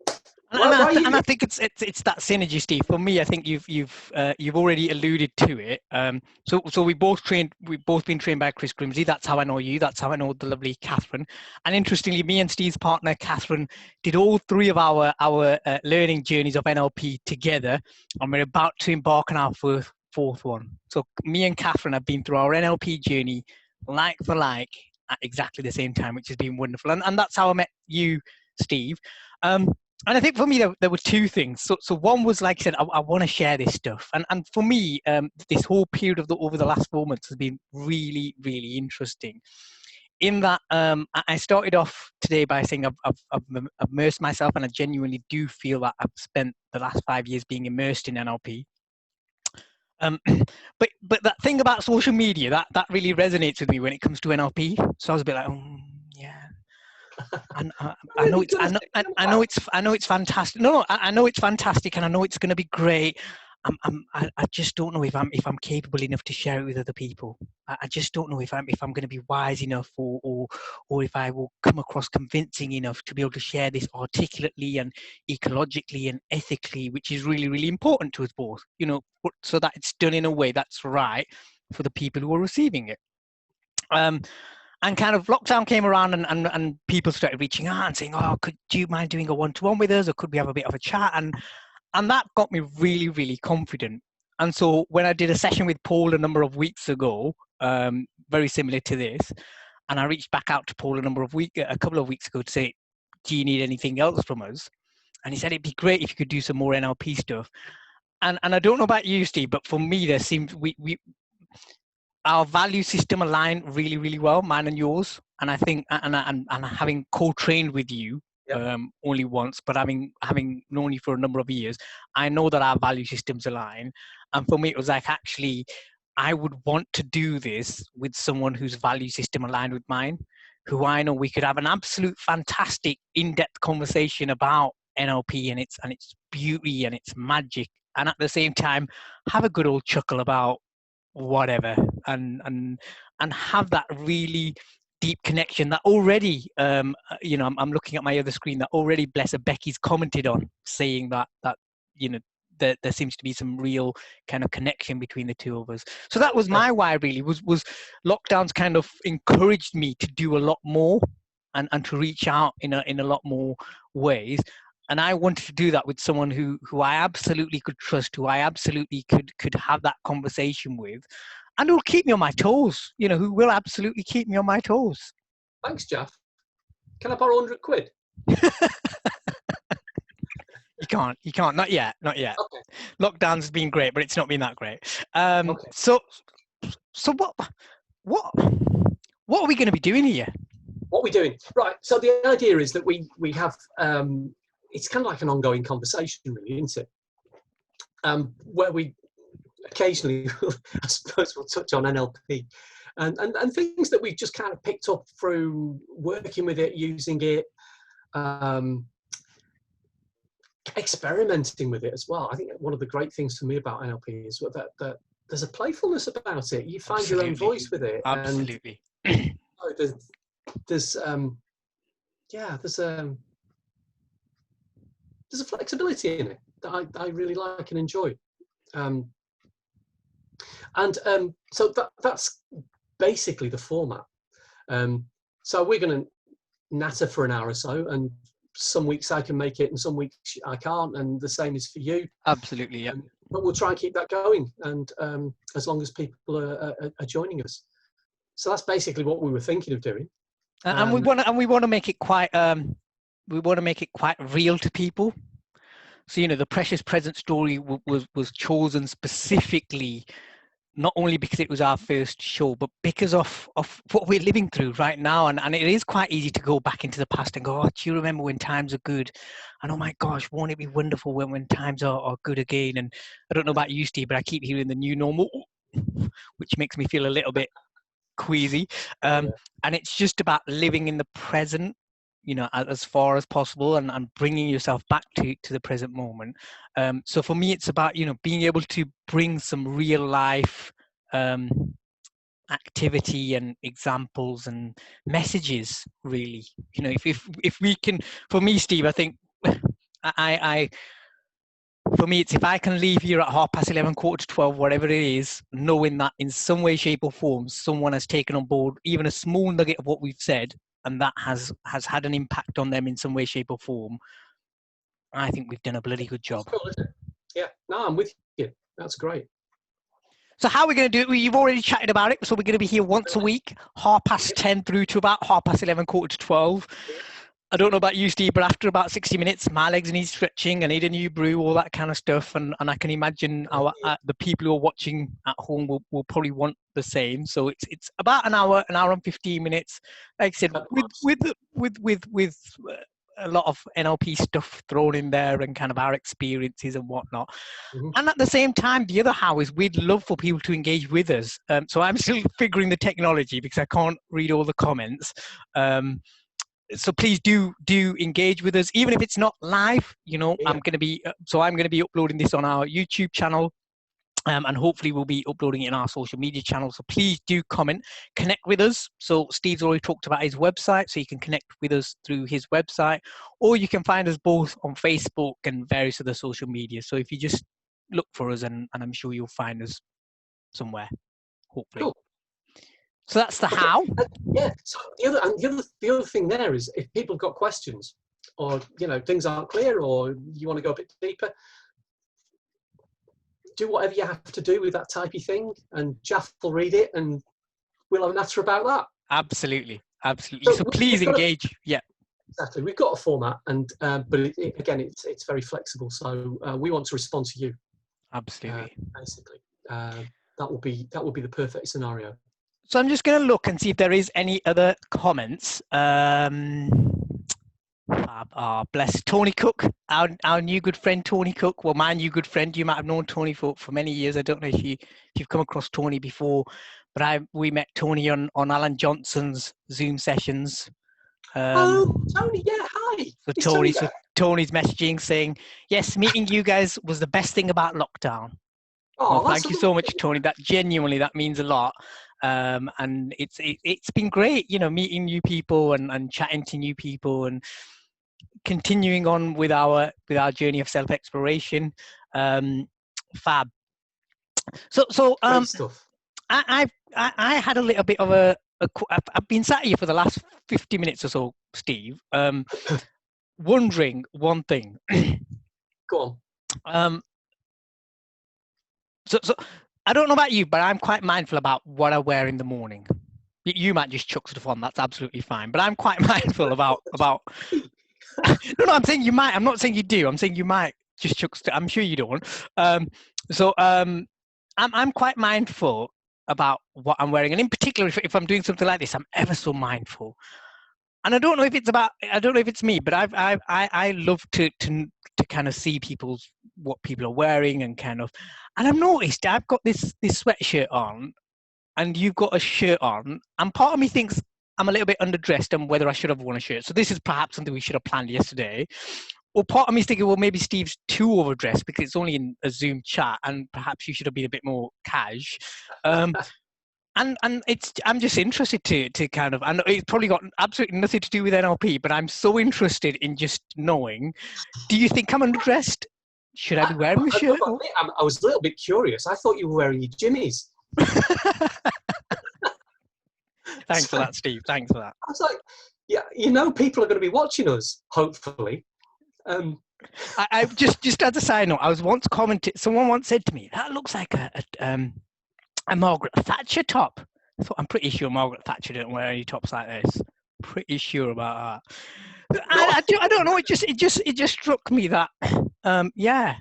And I think it's that synergy, Steve. For me, I think you've already alluded to it. So we've both been trained by Chris Grimsey. That's how I know you. That's how I know the lovely Catherine. And interestingly, me and Steve's partner Catherine did all 3 of our learning journeys of NLP together, and we're about to embark on our fourth one. So me and Catherine have been through our NLP journey, like for like, at exactly the same time, which has been wonderful. And that's how I met you, Steve. And I think for me, there were 2 things. So one was, like I said, I want to share this stuff. And for me, this whole period over the last 4 months has been really, really interesting. In that, I started off today by saying I've immersed myself, and I genuinely do feel that I've spent the last 5 years being immersed in NLP. But that thing about social media, that really resonates with me when it comes to NLP. So I was a bit like, yeah. And I know it's fantastic. No, I know it's fantastic, and I know it's going to be great. I just don't know if I'm capable enough to share it with other people. I just don't know if I'm going to be wise enough, or if I will come across convincing enough to be able to share this articulately and ecologically and ethically, which is really, really important to us both. So that it's done in a way that's right for the people who are receiving it. And kind of lockdown came around, and people started reaching out and saying, do you mind doing a one-to-one with us, or could we have a bit of a chat? And that got me really, really confident. And so when I did a session with Paul a number of weeks ago, very similar to this, and I reached back out to Paul a couple of weeks ago to say, do you need anything else from us? And he said, it'd be great if you could do some more NLP stuff. And I don't know about you, Steve, but for me, there seems our value system align really, really well, mine and yours. And I think, and having co-trained with you, yep, only once, but having known you for a number of years, I know that our value systems align. And for me, it was like, actually, I would want to do this with someone whose value system aligned with mine, who I know we could have an absolute fantastic in-depth conversation about NLP and its beauty and its magic, and at the same time have a good old chuckle about whatever, and have that really deep connection that already, I'm looking at my other screen, that already, bless her, Becky's commented on, saying that there seems to be some real kind of connection between the 2 of us. So that was my why, really, was lockdowns kind of encouraged me to do a lot more and to reach out in a lot more ways. And I wanted to do that with someone who I absolutely could trust, who I absolutely could have that conversation with, and who'll keep me on my toes. Who will absolutely keep me on my toes. Thanks, Jaff. Can I borrow 100 quid? You can't. Not yet. Okay. Lockdown's been great, but it's not been that great. Okay. So what are we going to be doing here? What are we doing? Right. So the idea is that we have. It's kind of like an ongoing conversation, really, isn't it? Where we occasionally, I suppose, we'll touch on NLP and things that we've just kind of picked up through working with it, using it, experimenting with it as well. I think one of the great things for me about NLP is that there's a playfulness about it. You find your own voice with it. Absolutely. And there's a flexibility in it that I really like and enjoy. And so that's basically the format. So we're going to natter for an hour or so, and some weeks I can make it and some weeks I can't, and the same is for you. Absolutely, yeah. But we'll try and keep that going, and as long as people are joining us. So that's basically what we were thinking of doing. And we want to make it quite real to people. So the Precious Present story was chosen specifically, not only because it was our first show, but because of what we're living through right now. And it is quite easy to go back into the past and go, oh, do you remember when times are good? And oh my gosh, won't it be wonderful when times are good again? And I don't know about you, Steve, but I keep hearing the new normal, which makes me feel a little bit queasy. And it's just about living in the present, as far as possible, and bringing yourself back to the present moment. So for me, it's about, being able to bring some real life activity and examples and messages, really. If we can, for me, Steve, I think for me, it's if I can leave here at 11:30, 11:45, whatever it is, knowing that in some way, shape or form, someone has taken on board even a small nugget of what we've said, and that has had an impact on them in some way, shape or form, I think we've done a bloody good job. Cool, isn't it? Yeah, no, I'm with you. That's great. So how are we going to do it? You've already chatted about it. So we're going to be here once a week, 10:30 through to about 11:15, 11:45. I don't know about you, Steve, but after about 60 minutes, my legs need stretching. I need a new brew, all that kind of stuff. And I can imagine the people who are watching at home will probably want the same. So it's about an hour and 15 minutes. Like I said, with a lot of NLP stuff thrown in there and kind of our experiences and whatnot. Mm-hmm. And at the same time, the other how is we'd love for people to engage with us. So I'm still figuring the technology because I can't read all the comments. So please do engage with us, even if it's not live. Yeah. I'm going to be uploading this on our YouTube channel, and hopefully we'll be uploading it in our social media channel. So please do comment, connect with us. So Steve's already talked about his website, so you can connect with us through his website, or you can find us both on Facebook and various other social media. So if you just look for us, and I'm sure you'll find us somewhere, hopefully. Cool. So that's the how. Yeah. So the other thing there is, if people have got questions, or things aren't clear, or you want to go a bit deeper, do whatever you have to do with that typey thing, and Jaffer will read it, and we'll have a natter about that. Absolutely. So please engage. Yeah. Exactly. We've got a format, and but again, it's very flexible. So we want to respond to you. Absolutely. Basically, that will be the perfect scenario. So I'm just going to look and see if there is any other comments. Bless Tony Cook, our new good friend Tony Cook. Well, my new good friend. You might have known Tony for many years. I don't know if you've come across Tony before, but we met Tony on Alan Johnson's Zoom sessions. Tony, yeah, hi. So Tony's messaging saying, yes, meeting you guys was the best thing about lockdown. Oh, well, thank you so much, Tony. That means a lot. And it's been great, meeting new people and chatting to new people and continuing on with our journey of self-exploration. Fab. So great stuff. I had a little bit of I've been sat here for the last 50 minutes or so, Steve, wondering one thing. Go on. So I don't know about you, but I'm quite mindful about what I wear in the morning. You might just chuck stuff on. That's absolutely fine. But I'm quite mindful about. No, I'm saying you might. I'm not saying you do. I'm saying you might just chuck stuff. I'm sure you don't. I'm quite mindful about what I'm wearing, and in particular, if I'm doing something like this, I'm ever so mindful. And I don't know if it's me, but I love to kind of see what people are wearing and I've noticed I've got this sweatshirt on, and you've got a shirt on, and part of me thinks I'm a little bit underdressed and whether I should have worn a shirt. So this is perhaps something we should have planned yesterday. Or part of me is thinking, well, maybe Steve's too overdressed because it's only in a Zoom chat, and perhaps you should have been a bit more cash. And I'm just interested to kind of, and it's probably got absolutely nothing to do with NLP, but I'm so interested in just knowing, do you think I'm underdressed? should I be wearing a shirt? I was a little bit curious. I thought you were wearing your jimmies. Thanks for that, Steve. Thanks for that. I was like, yeah, people are going to be watching us, hopefully. I just as a side note, I was once commented. Someone once said to me, "That looks like a Margaret Thatcher top." I thought, I'm pretty sure Margaret Thatcher didn't wear any tops like this. Pretty sure about that. I don't know. It just struck me that yeah,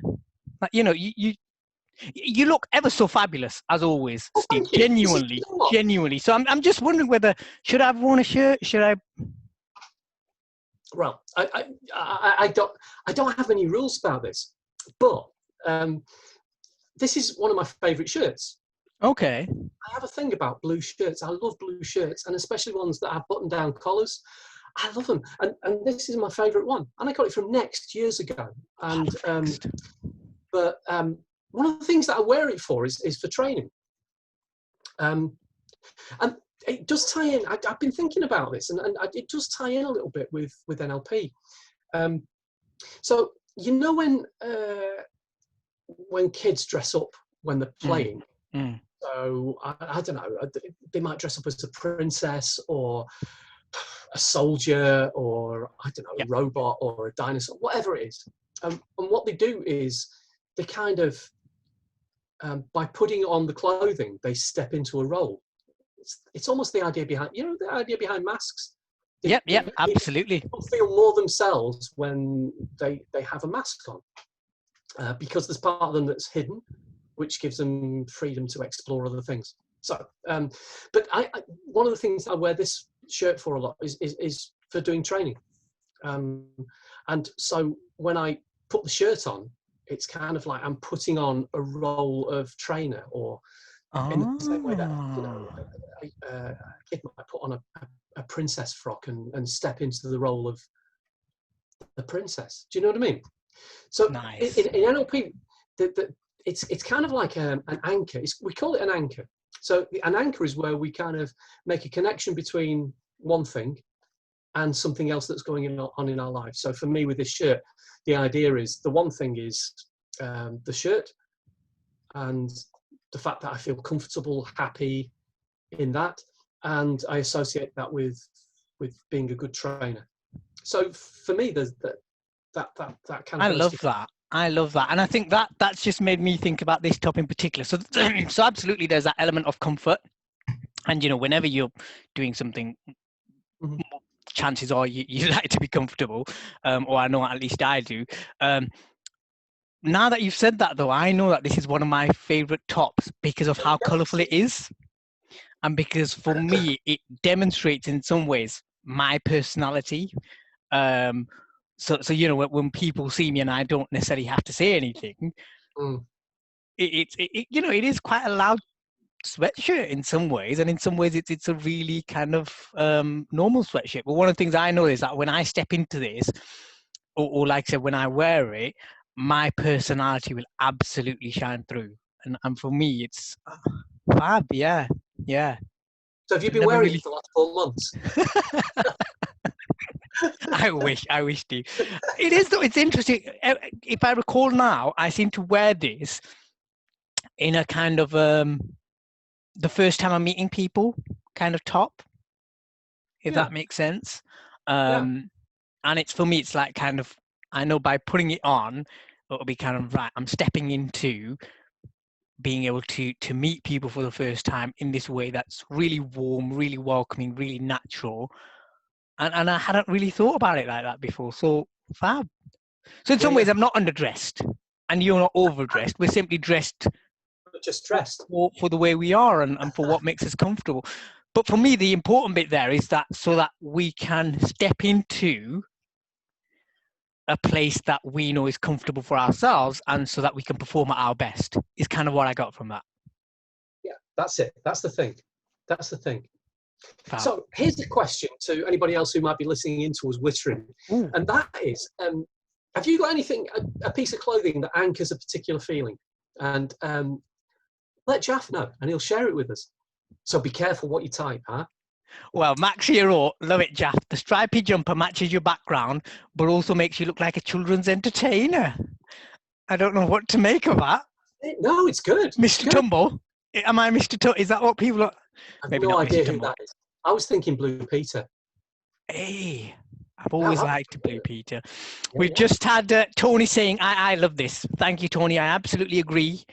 like, you look ever so fabulous as always, Steve. Genuinely. So I'm just wondering whether should I have worn a shirt? Should I? Well, I don't have any rules about this, but this is one of my favourite shirts. Okay. I have a thing about blue shirts. I love blue shirts, and especially ones that have button-down collars. I love them, and this is my favourite one. And I got it from Next years ago. And but one of the things that I wear it for is for training. And it does tie in. I've been thinking about this, and it does tie in a little bit with NLP. So when kids dress up when they're playing. So I don't know. They might dress up as a princess or a soldier or I don't know, a robot or a dinosaur, whatever it is. And what they do is they kind of by putting on the clothing, they step into a role. It's almost the idea behind masks. Yep, absolutely. People feel more themselves when they have a mask on because there's part of them that's hidden, which gives them freedom to explore other things. So, but one of the things I wear this shirt for a lot is for doing training. And so when I put the shirt on, it's kind of like I'm putting on a role of trainer, or in the same way that a kid might put on a princess frock and step into the role of the princess. Do you know what I mean? So nice. in NLP, it's kind of like an anchor. We call it an anchor. So an anchor is where we kind of make a connection between one thing and something else that's going on in our life. So for me with this shirt, the idea is the one thing is the shirt and the fact that I feel comfortable, happy in that. And I associate that with being a good trainer. So for me, there's that kind of... I love that. And I think that's just made me think about this top in particular. So absolutely there's that element of comfort. And, whenever you're doing something, chances are you like to be comfortable, or I know at least I do. Now that you've said that, though, I know that this is one of my favorite tops because of how colorful it is. And because for me, it demonstrates in some ways my personality. So when people see me and I don't necessarily have to say anything, it is quite a loud sweatshirt in some ways, and in some ways it's a really kind of normal sweatshirt. But one of the things I know is that when I step into this, or like I said, when I wear it, my personality will absolutely shine through, and for me it's fab. Yeah. So have you been wearing it for the last 4 months? I wish, Steve. It is, though. It's interesting. If I recall now, I seem to wear this in a kind of the first time I'm meeting people kind of top, if that makes sense. And it's, for me, it's like kind of, I know by putting it on, it'll be kind of right. I'm stepping into being able to meet people for the first time in this way that's really warm, really welcoming, really natural. And I hadn't really thought about it like that before. So fab. So in some ways, I'm not underdressed and you're not overdressed. We're simply dressed for the way we are and for what makes us comfortable. But for me, the important bit there is that so that we can step into a place that we know is comfortable for ourselves, and so that we can perform at our best is kind of what I got from that. Yeah, that's it. That's the thing. Fab. So here's the question to anybody else who might be listening into us whittering. Ooh. And that is, have you got anything, a piece of clothing that anchors a particular feeling? And let Jaffer know and he'll share it with us. So be careful what you type, huh? Well, Max Hero, love it, Jaff. The stripy jumper matches your background, but also makes you look like a children's entertainer. I don't know what to make of that. No, it's good. It's Mr. good. Tumble? Am I Mr. Tumble? Is that what people are? I've Maybe no not Mr. idea who Tumble. that is. I was thinking Blue Peter. Hey, I've Yeah, always that, liked Blue Peter. yeah, We've yeah. just had Tony saying, I love this. Thank you, Tony. I absolutely agree.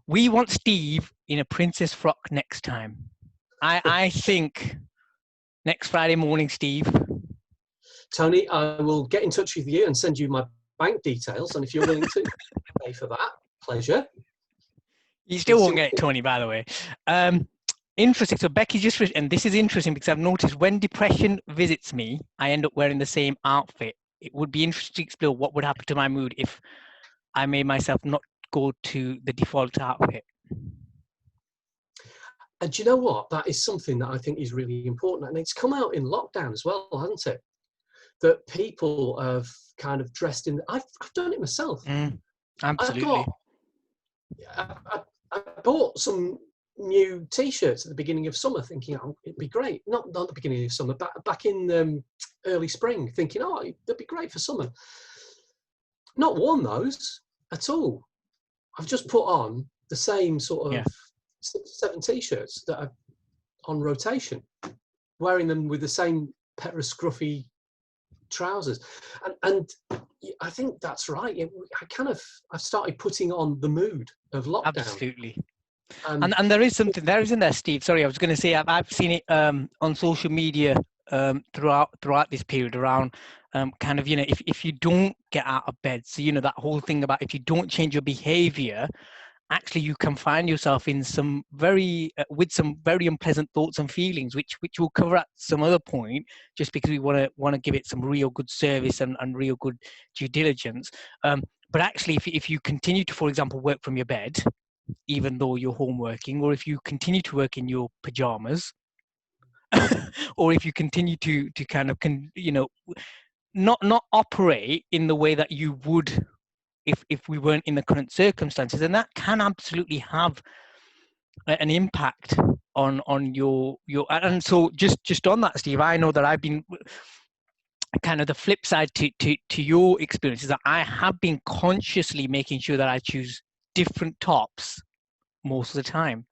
We want Steve in a princess frock next time. I think next Friday morning, Steve. Tony, I will get in touch with you and send you my bank details. And if you're willing to pay for that, pleasure. You We'll still see won't what get it, Tony, by the way. Interesting. So Becky just, and this is interesting because I've noticed when depression visits me, I end up wearing the same outfit. It would be interesting to explore what would happen to my mood if I made myself not go to the default outfit. And do you know what? That is something that I think is really important. And it's come out in lockdown as well, hasn't it? That people have kind of dressed in. I've done it myself. I've Absolutely. got. I bought some new T-shirts at the beginning of summer, thinking, oh, it'd be great. Not the beginning of summer, back in early spring, thinking, oh, that'd be great for summer. Not worn those at all. I've just put on the same sort Yeah. of 7 T-shirts that are on rotation, wearing them with the same pair of scruffy trousers, and I think that's right. I've started putting on the mood of lockdown. Absolutely. And there is something there, isn't there, Steve? Sorry, I was going to say I've seen it on social media throughout this period around kind of, if you don't get out of bed, so that whole thing about if you don't change your behavior, actually you can find yourself in some with some very unpleasant thoughts and feelings, which we'll cover at some other point, just because we want to give it some real good service and real good due diligence. But actually, if you continue to, for example, work from your bed, even though you're home working, or if you continue to work in your pajamas, or if you continue to kind of not operate in the way that you would if we weren't in the current circumstances, and that can absolutely have an impact on your and so just on that, Steve, I know that I've been kind of the flip side to your experiences, that I have been consciously making sure that I choose different tops most of the time,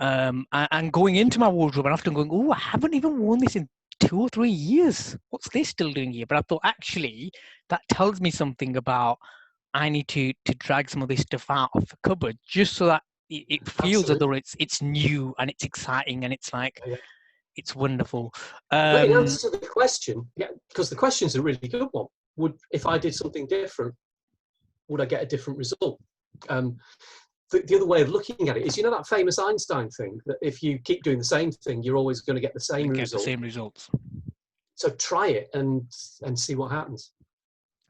and going into my wardrobe and often going, oh, I haven't even worn this in 2 or 3 years. What's this still doing here? But I thought, actually, that tells me something about I need to drag some of this stuff out of the cupboard, just so that it feels as though it's new and it's exciting and it's like, Yeah. it's wonderful. But in answer to the question, because the question's a really good one. If I did something different, would I get a different result? The other way of looking at it is, that famous Einstein thing, that if you keep doing the same thing, you're always going to get the same result. The same results. So try it and see what happens.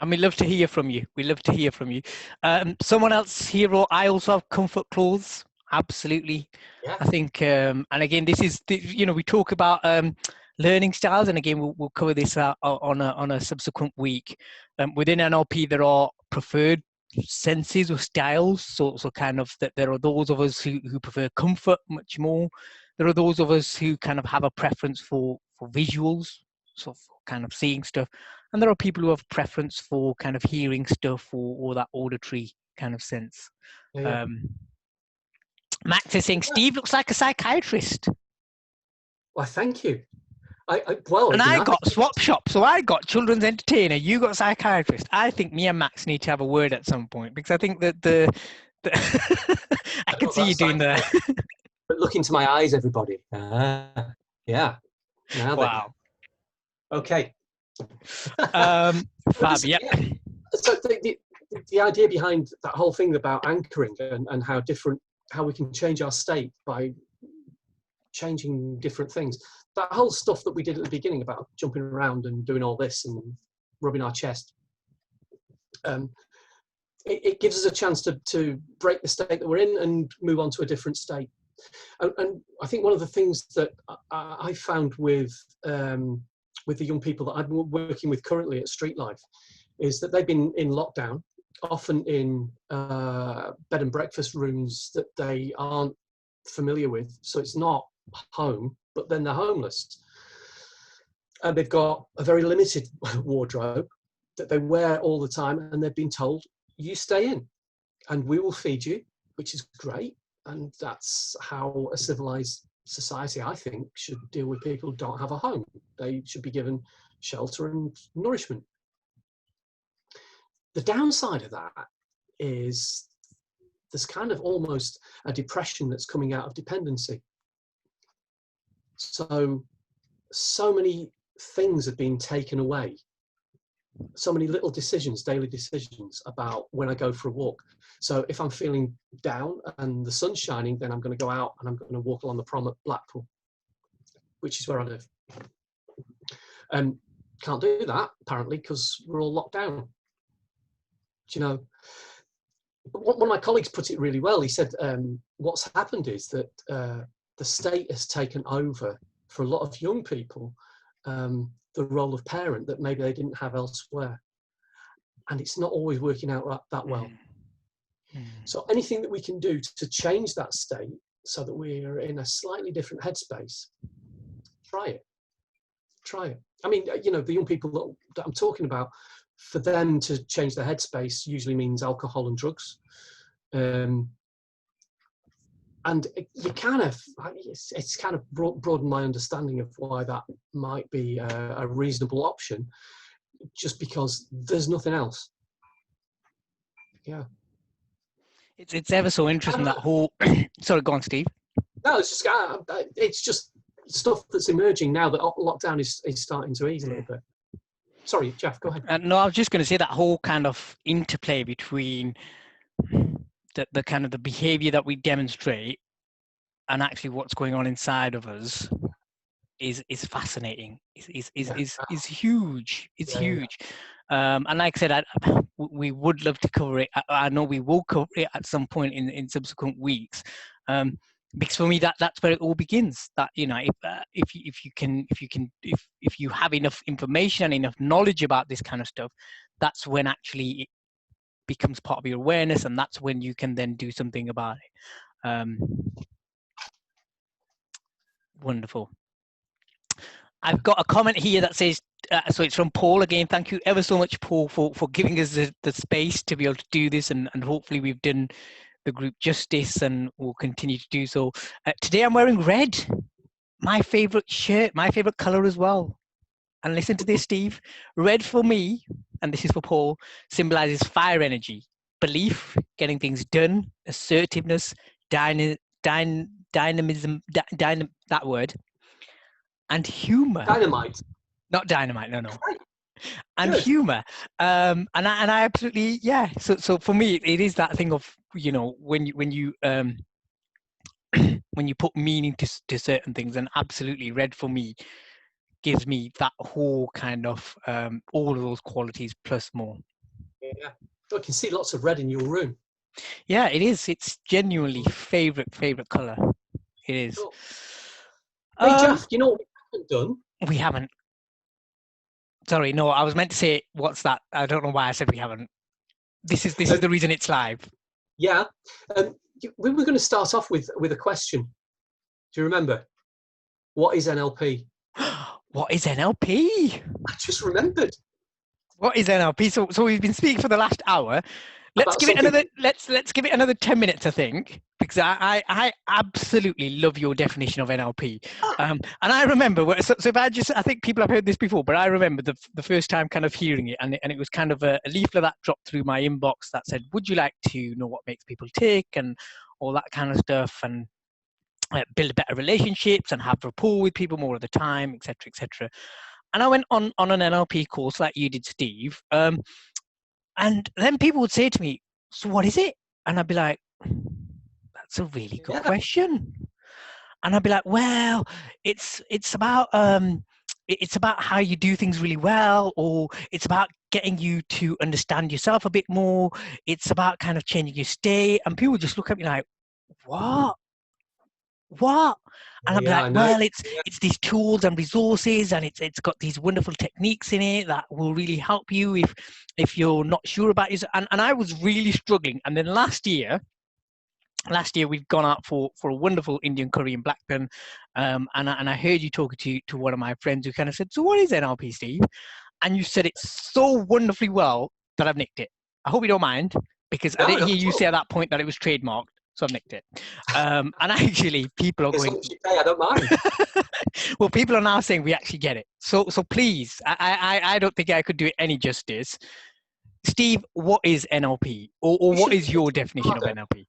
And we love to hear from you. We love to hear from you. Someone else here, I also have comfort clothes. Absolutely. Yeah. I think, and again, this is, we talk about learning styles, and again, we'll cover this on a subsequent week. Within NLP, there are preferred senses or styles. So kind of that there are those of us who prefer comfort much more. There are those of us who kind of have a preference for visuals, so for kind of seeing stuff. And there are people who have preference for kind of hearing stuff or that auditory kind of sense. Yeah. Max is saying, Steve looks like a psychiatrist. Well, thank you. I got swap shop, so I got children's entertainer. You got psychiatrist. I think me and Max need to have a word at some point, because I think that the I can see you doing that. But look into my eyes, everybody. Yeah. Now wow. Then. Okay. Fab. Yeah. So the idea behind that whole thing about anchoring and how we can change our state by changing different things. That whole stuff that we did at the beginning about jumping around and doing all this and rubbing our chest. It gives us a chance to break the state that we're in and move on to a different state. And I think one of the things that I found with the young people that I'm working with currently at Street Life is that they've been in lockdown, often in bed and breakfast rooms that they aren't familiar with. So it's not home, but then they're homeless. And they've got a very limited wardrobe that they wear all the time, and they've been told you stay in and we will feed you, which is great. And that's how a civilized society, I think, should deal with people who don't have a home. They should be given shelter and nourishment. The downside of that is there's kind of almost a depression that's coming out of dependency. So many things have been taken away. So many little decisions, daily decisions about when I go for a walk. So if I'm feeling down and the sun's shining, then I'm going to go out and I'm going to walk along the prom at Blackpool, which is where I live. Can't do that, apparently, because we're all locked down. Do you know, one of my colleagues put it really well. He said, what's happened is that the state has taken over for a lot of young people the role of parent that maybe they didn't have elsewhere. And it's not always working out that well. So anything that we can do to change that state so that we're in a slightly different headspace, try it. I mean, you know, the young people that I'm talking about, for them to change their headspace usually means alcohol and drugs. And you kind of, it's kind of broadened my understanding of why that might be a reasonable option, just because there's nothing else. Yeah. It's ever so interesting, that whole, sorry, go on, Steve. No, it's just stuff that's emerging now that lockdown is starting to ease a little bit. Sorry, Jeff, go ahead. No, I was just going to say that whole kind of interplay between the kind of the behavior that we demonstrate and actually what's going on inside of us is fascinating. Is huge. It's huge. And like I said, we would love to cover it. I know we will cover it at some point in subsequent weeks. Because for me, that's where it all begins. That, you know, if you have enough information and enough knowledge about this kind of stuff, that's when actually it becomes part of your awareness, and that's when you can then do something about it. Wonderful. I've got a comment here that says, so it's from Paul again. Thank you ever so much, Paul, for giving us the space to be able to do this, and hopefully we've done the group justice and will continue to do so. Today I'm wearing red, my favorite shirt, my favorite color as well. And listen to this, Steve. Red for me, and this is for Paul, symbolizes fire energy, belief, getting things done, assertiveness, dynamism, that word, and humor. Dynamite. Not dynamite, no. Right. And Good. humor. And I absolutely, yeah. So for me, it is that thing of, you know, when you when you put meaning to certain things, and absolutely red for me gives me that whole kind of all of those qualities plus more. Yeah. I can see lots of red in your room. Yeah, it is. It's genuinely favorite color. It is. Cool. Hey, Jeff, you know what we haven't done? We haven't. Sorry, no, I was meant to say, what's that? I don't know why I said we haven't. This is the reason it's live. Yeah. We were going to start off with a question. Do you remember? What is NLP? What is NLP? I just remembered. What is NLP? So we've been speaking for the last hour. Let's give it another 10 minutes, I think, because I absolutely love your definition of NLP. And I remember, so if I think people have heard this before, but I remember the first time kind of hearing it, and it was kind of a leaflet that dropped through my inbox that said, would you like to know what makes people tick and all that kind of stuff, and build better relationships and have rapport with people more of the time, etc., etc. And I went on an NLP course like you did, Steve. And then people would say to me, so what is it? And I'd be like, that's a really good question. And I'd be like, well, it's about how you do things really well, or it's about getting you to understand yourself a bit more. It's about kind of changing your state. And people just look at me like, what? And I'd be like, well, it's these tools and resources, and it's got these wonderful techniques in it that will really help you if you're not sure about it. And I was really struggling. And then last year we've gone out for a wonderful Indian curry in Blackburn, and I heard you talking to one of my friends who kind of said, so what is NLP, Steve? And you said it so wonderfully well that I've nicked it. I hope you don't mind, because I No, didn't not hear at you say all. at that point that it was trademarked, so I've nicked it. And actually, people are As going, long as you pay, I don't mind. well, people are now saying we actually get it. So please, I don't think I could do it any justice. Steve, what is NLP, or You what should is be your definition of harder. NLP?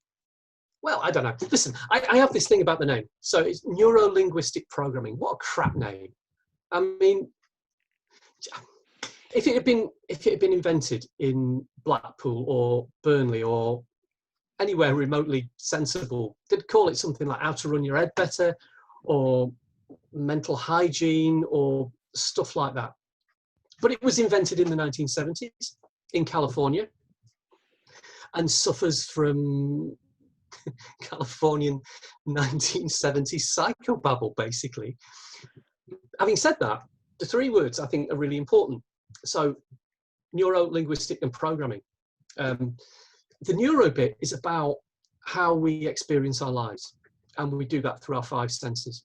Well, I don't know. Listen, I have this thing about the name. So it's neuro-linguistic programming. What a crap name. I mean, if it had been invented in Blackpool or Burnley or anywhere remotely sensible, they'd call it something like how to run your head better or mental hygiene or stuff like that. But it was invented in the 1970s in California and suffers from Californian 1970s psychobabble, basically. Having said that, the three words I think are really important. So, neuro-linguistic and programming. The neuro bit is about how we experience our lives, and we do that through our five senses.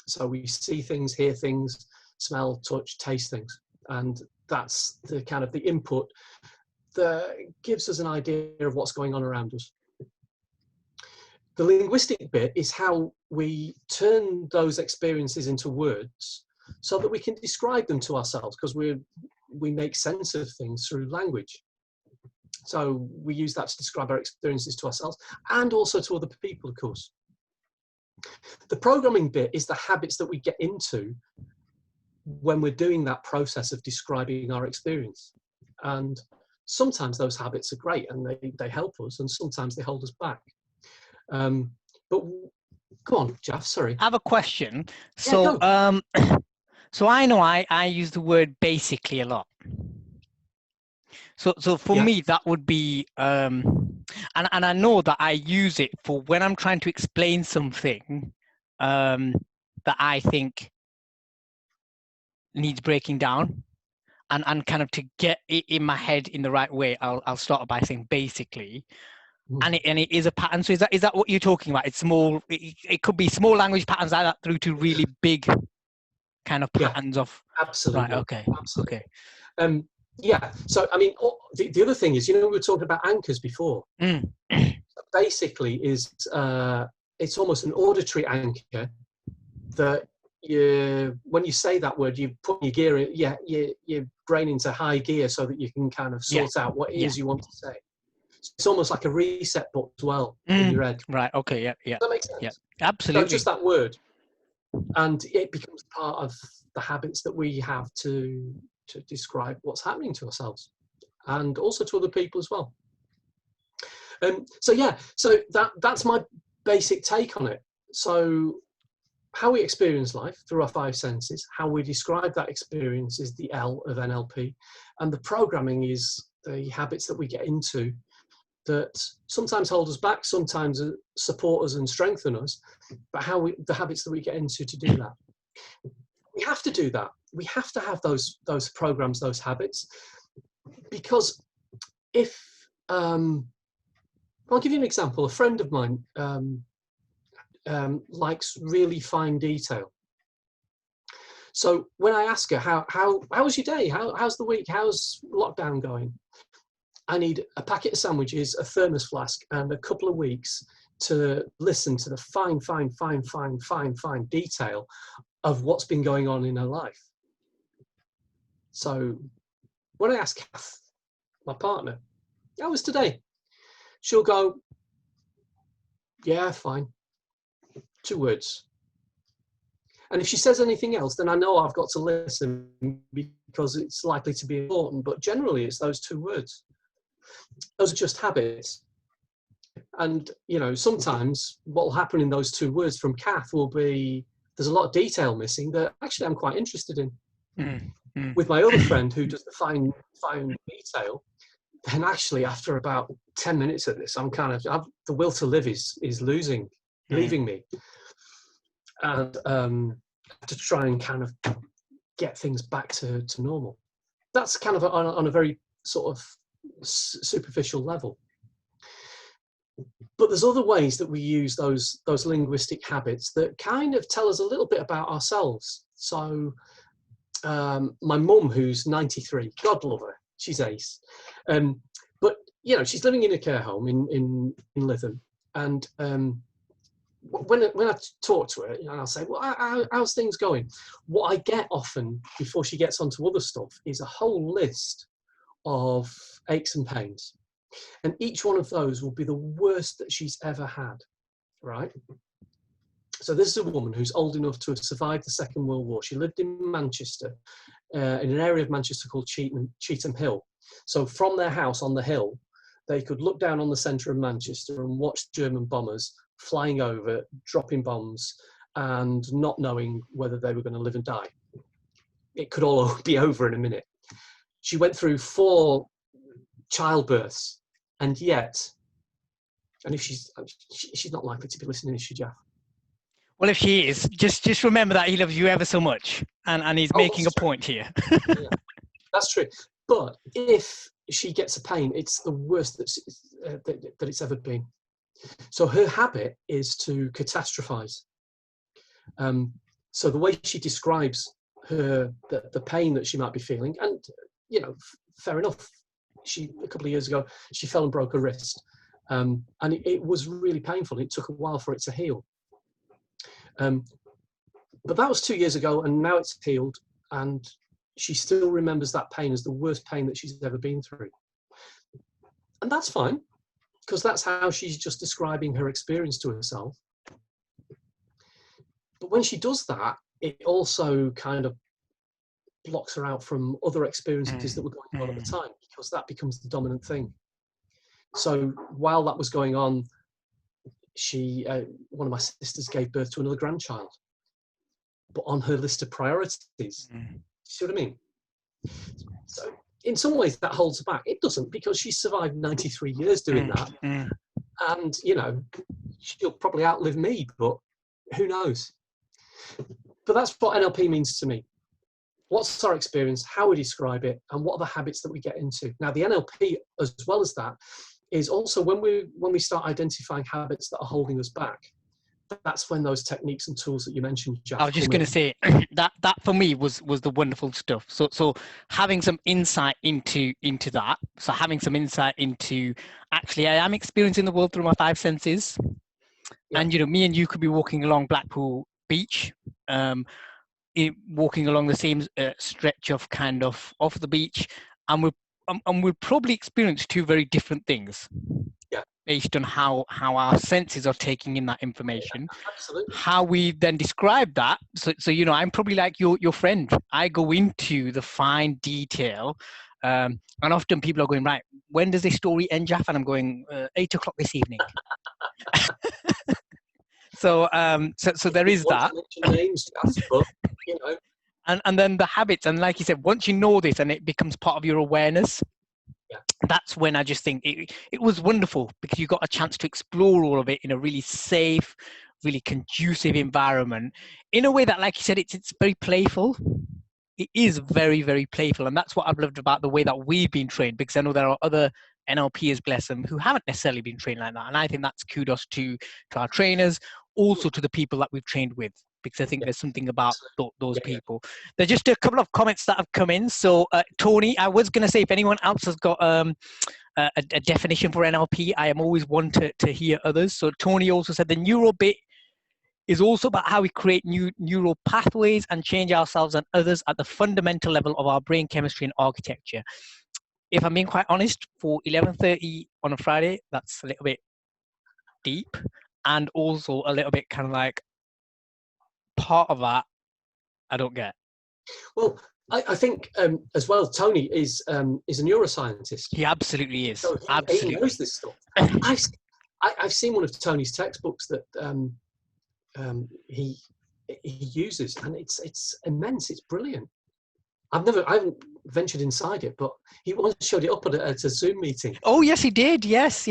So we see things, hear things, smell, touch, taste things, and that's the kind of the input that gives us an idea of what's going on around us. The linguistic bit is how we turn those experiences into words so that we can describe them to ourselves, because we make sense of things through language. So we use that to describe our experiences to ourselves and also to other people, of course. The programming bit is the habits that we get into when we're doing that process of describing our experience. And sometimes those habits are great and they help us, and sometimes they hold us back. But go on, Jaff, sorry. I have a question. Yeah, So, so I know I use the word basically a lot. So for yeah. me, that would be, and I know that I use it for when I'm trying to explain something that I think needs breaking down, and kind of to get it in my head in the right way, I'll start by saying basically, and it is a pattern. So is that what you're talking about? It's small. It could be small language patterns like that through to really big kind of patterns of. Right. Absolutely. Okay. Absolutely. Okay. Yeah. So, I mean, the other thing is, we were talking about anchors before. Mm. Basically, it's almost an auditory anchor that when you say that word, you put your gear, your brain into high gear so that you can kind of sort out what it is you want to say. It's almost like a reset button as well in your head. Right. Okay. Yeah. Yeah. Does that make sense? Yeah. So Absolutely. just that word, and it becomes part of the habits that we have to describe what's happening to ourselves and also to other people as well. So that's my basic take on it. So how we experience life through our five senses, how we describe that experience is the L of NLP, and the programming is the habits that we get into that sometimes hold us back, sometimes support us and strengthen us, but the habits that we get into to do that. We have to do that. We have to have those programs, those habits, because if I'll give you an example. A friend of mine likes really fine detail. So when I ask her how was your day, how's the week, how's lockdown going, I need a packet of sandwiches, a thermos flask, and a couple of weeks to listen to the fine detail of what's been going on in her life. So when I ask Kath, my partner, how was today? She'll go, yeah, fine. 2 words. And if she says anything else, then I know I've got to listen because it's likely to be important. But generally, it's those 2 words. Those are just habits. And, sometimes what will happen in those 2 words from Kath will be, there's a lot of detail missing that actually I'm quite interested in. With my other friend who does the fine detail, then actually after about 10 minutes of this, the will to live is leaving me. And to try and kind of get things back to normal. That's kind of on a very sort of superficial level. But there's other ways that we use those linguistic habits that kind of tell us a little bit about ourselves. So my mum, who's 93, God love her, she's ace. But she's living in a care home in Lytham, and when I talk to her, and I'll say, well, how's things going? What I get often before she gets onto other stuff is a whole list of aches and pains. And each one of those will be the worst that she's ever had, right? So this is a woman who's old enough to have survived the Second World War. She lived in Manchester, in an area of Manchester called Cheetham Hill. So from their house on the hill, they could look down on the centre of Manchester and watch German bombers flying over, dropping bombs, and not knowing whether they were going to live and die. It could all be over in a minute. She went through 4 childbirths, and yet, and if she's not likely to be listening, is she, Jaff? Well, if she is, just remember that he loves you ever so much, and he's making a point here. Yeah, that's true. But if she gets a pain, it's the worst that it's ever been. So her habit is to catastrophize. So the way she describes the pain that she might be feeling, and fair enough. A couple of years ago, she fell and broke her wrist, and it was really painful. It took a while for it to heal. But that was 2 years ago, and now it's healed, and she still remembers that pain as the worst pain that she's ever been through. And that's fine, because that's how she's just describing her experience to herself. But when she does that, it also kind of blocks her out from other experiences that were going on at the time, because that becomes the dominant thing. So while that was going on, one of my sisters gave birth to another grandchild, but on her list of priorities. See what I mean? So in some ways that holds her back. It doesn't, because she survived 93 years doing that. And, she'll probably outlive me, but who knows? But that's what NLP means to me. What's our experience, how we describe it, and what are the habits that we get into? Now, the NLP, as well as that, is also when we start identifying habits that are holding us back. That's when those techniques and tools that you mentioned, Jaff, I was just going to say that for me was the wonderful stuff. So having some insight into that. So having some insight into, actually, I am experiencing the world through my 5 senses. Yeah. And me and you could be walking along Blackpool Beach, walking along the same stretch of kind of off the beach, and we'll probably experience 2 very different things. Yeah. Based on how our senses are taking in that information. Yeah, absolutely. How we then describe that. So I'm probably like your friend. I go into the fine detail, and often people are going, right, when does this story end, Jaff? And I'm going, 8 o'clock this evening. So there is that. Names, Jaff, but, And then the habits, and like you said, once you know this and it becomes part of your awareness, that's when I just think it was wonderful, because you got a chance to explore all of it in a really safe, really conducive environment, in a way that, like you said, it's very playful. It is very, very playful. And that's what I've loved about the way that we've been trained, because I know there are other NLPers, bless them, who haven't necessarily been trained like that. And I think that's kudos to our trainers, also to the people that we've trained with, because I think there's something about those people. There's just a couple of comments that have come in. So Tony, I was going to say, if anyone else has got a definition for NLP, I am always one to hear others. So Tony also said the neural bit is also about how we create new neural pathways and change ourselves and others at the fundamental level of our brain chemistry and architecture. If I'm being quite honest, for 11:30 on a Friday, that's a little bit deep, and also a little bit kind of like, part of that I don't get. Well, I think as well, Tony is a neuroscientist. He absolutely is. So absolutely. He knows this stuff. I've seen one of Tony's textbooks that he uses, and it's immense. It's brilliant. I haven't ventured inside it, but he once showed it up at a Zoom meeting. Oh yes, he did. Yes,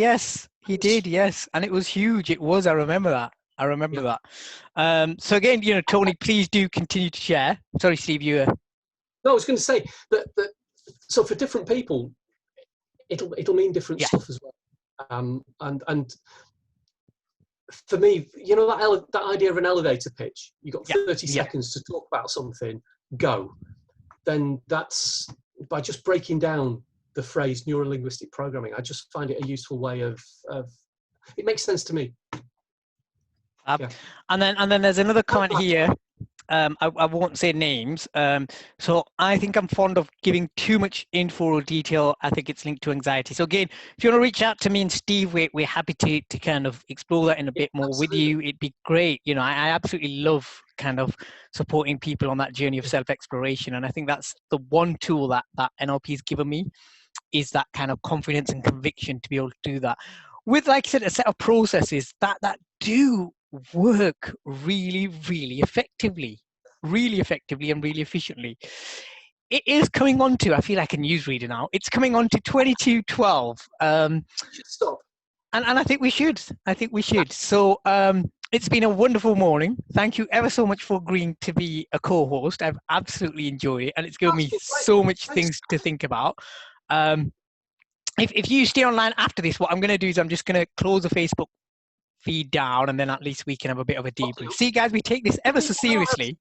he did. Yes, and it was huge. It was. I remember that. that. So again, Tony, please do continue to share. Sorry, Steve, you. No, I was going to say that. So for different people, it'll mean different stuff as well. And for me, that idea of an elevator pitch. You got 30 seconds to talk about something. Go. Then that's by just breaking down the phrase neurolinguistic programming. I just find it a useful way of it makes sense to me. Yeah. And then there's another comment here. I won't say names. So I think I'm fond of giving too much info or detail. I think it's linked to anxiety. So again, if you want to reach out to me and Steve, we're happy to kind of explore that in a bit more with you. It'd be great. You know, I absolutely love kind of supporting people on that journey of self-exploration. And I think that's the one tool that NLP has given me, is that kind of confidence and conviction to be able to do that. With, like I said, a set of processes that do work really, really effectively and really efficiently. It is coming on to, I feel like a newsreader now, it's coming on to 22:12. You should stop. And I think we should. So it's been a wonderful morning. Thank you ever so much for agreeing to be a co-host. I've absolutely enjoyed it, and it's given me so much things to think about. If you stay online after this, what I'm going to do is I'm just going to close the Facebook feed down, and then at least we can have a bit of a debrief. See, guys, we take this ever so seriously.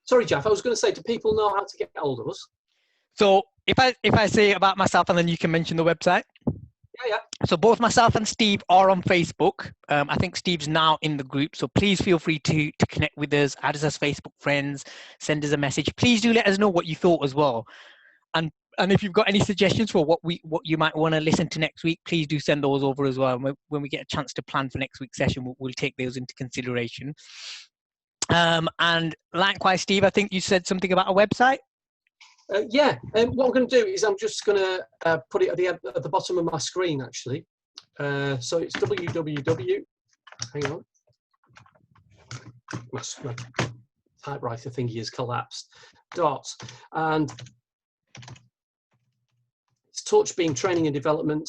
Sorry, Jeff, I was going to say, do people know how to get hold of us? So if I say about myself, and then you can mention the website. Yeah. So both myself and Steve are on Facebook. I think Steve's now in the group, so please feel free to connect with us, add us as Facebook friends, send us a message. Please do let us know what you thought as well. And if you've got any suggestions for what you might want to listen to next week, please do send those over as well. And when we get a chance to plan for next week's session, we'll take those into consideration. And likewise, Steve, I think you said something about a website. Yeah, what I'm going to do is I'm just going to put it at the bottom of my screen, actually. So it's www. Hang on. My typewriter thingy has collapsed. And it's Torchbeam Training and Development.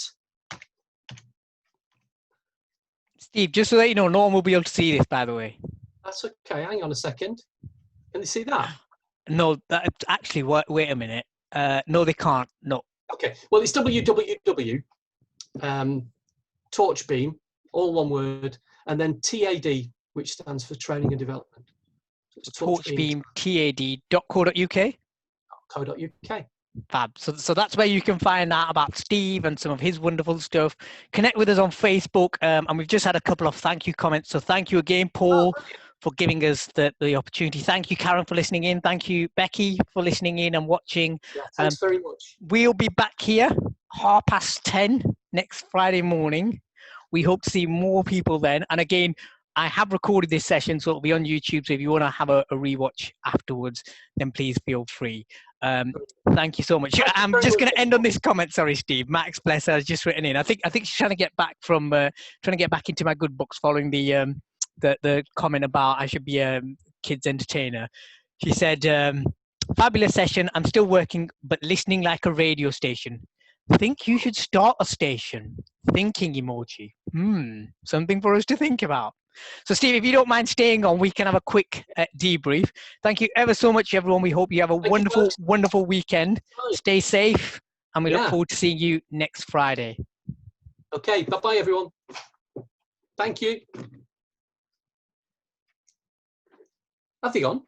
Steve, just so that you know, no one will be able to see this, by the way. That's okay. Hang on a second. Can you see that? No, that actually. Wait a minute. No, they can't. No. Okay. Well, it's www. Torchbeam, all one word, and then TAD, which stands for Training and Development. So torchbeamtad.co.uk. .co.uk. Fab. So that's where you can find out about Steve and some of his wonderful stuff. Connect with us on Facebook, and we've just had a couple of thank you comments. So thank you again, Paul, for giving us the opportunity. Thank you, Karen, for listening in. Thank you, Becky, for listening in and watching. Yeah, thanks very much. We'll be back here 10:30 next Friday morning. We hope to see more people then. And again, I have recorded this session, so it'll be on YouTube. So if you want to have a rewatch afterwards, then please feel free. Thank you so much. I'm just going to end on this comment. Sorry, Steve. Max Bless has just written in. I think she's trying to get back into my good books following the comment about I should be a kids entertainer. She said, "Fabulous session. I'm still working, but listening like a radio station. Think you should start a station. Thinking emoji. Something for us to think about." So, Steve, if you don't mind staying on, we can have a quick debrief. Thank you ever so much, everyone. We hope you have a wonderful weekend. Stay safe, and we look forward to seeing you next Friday. Okay, bye-bye, everyone. Thank you. Have they gone?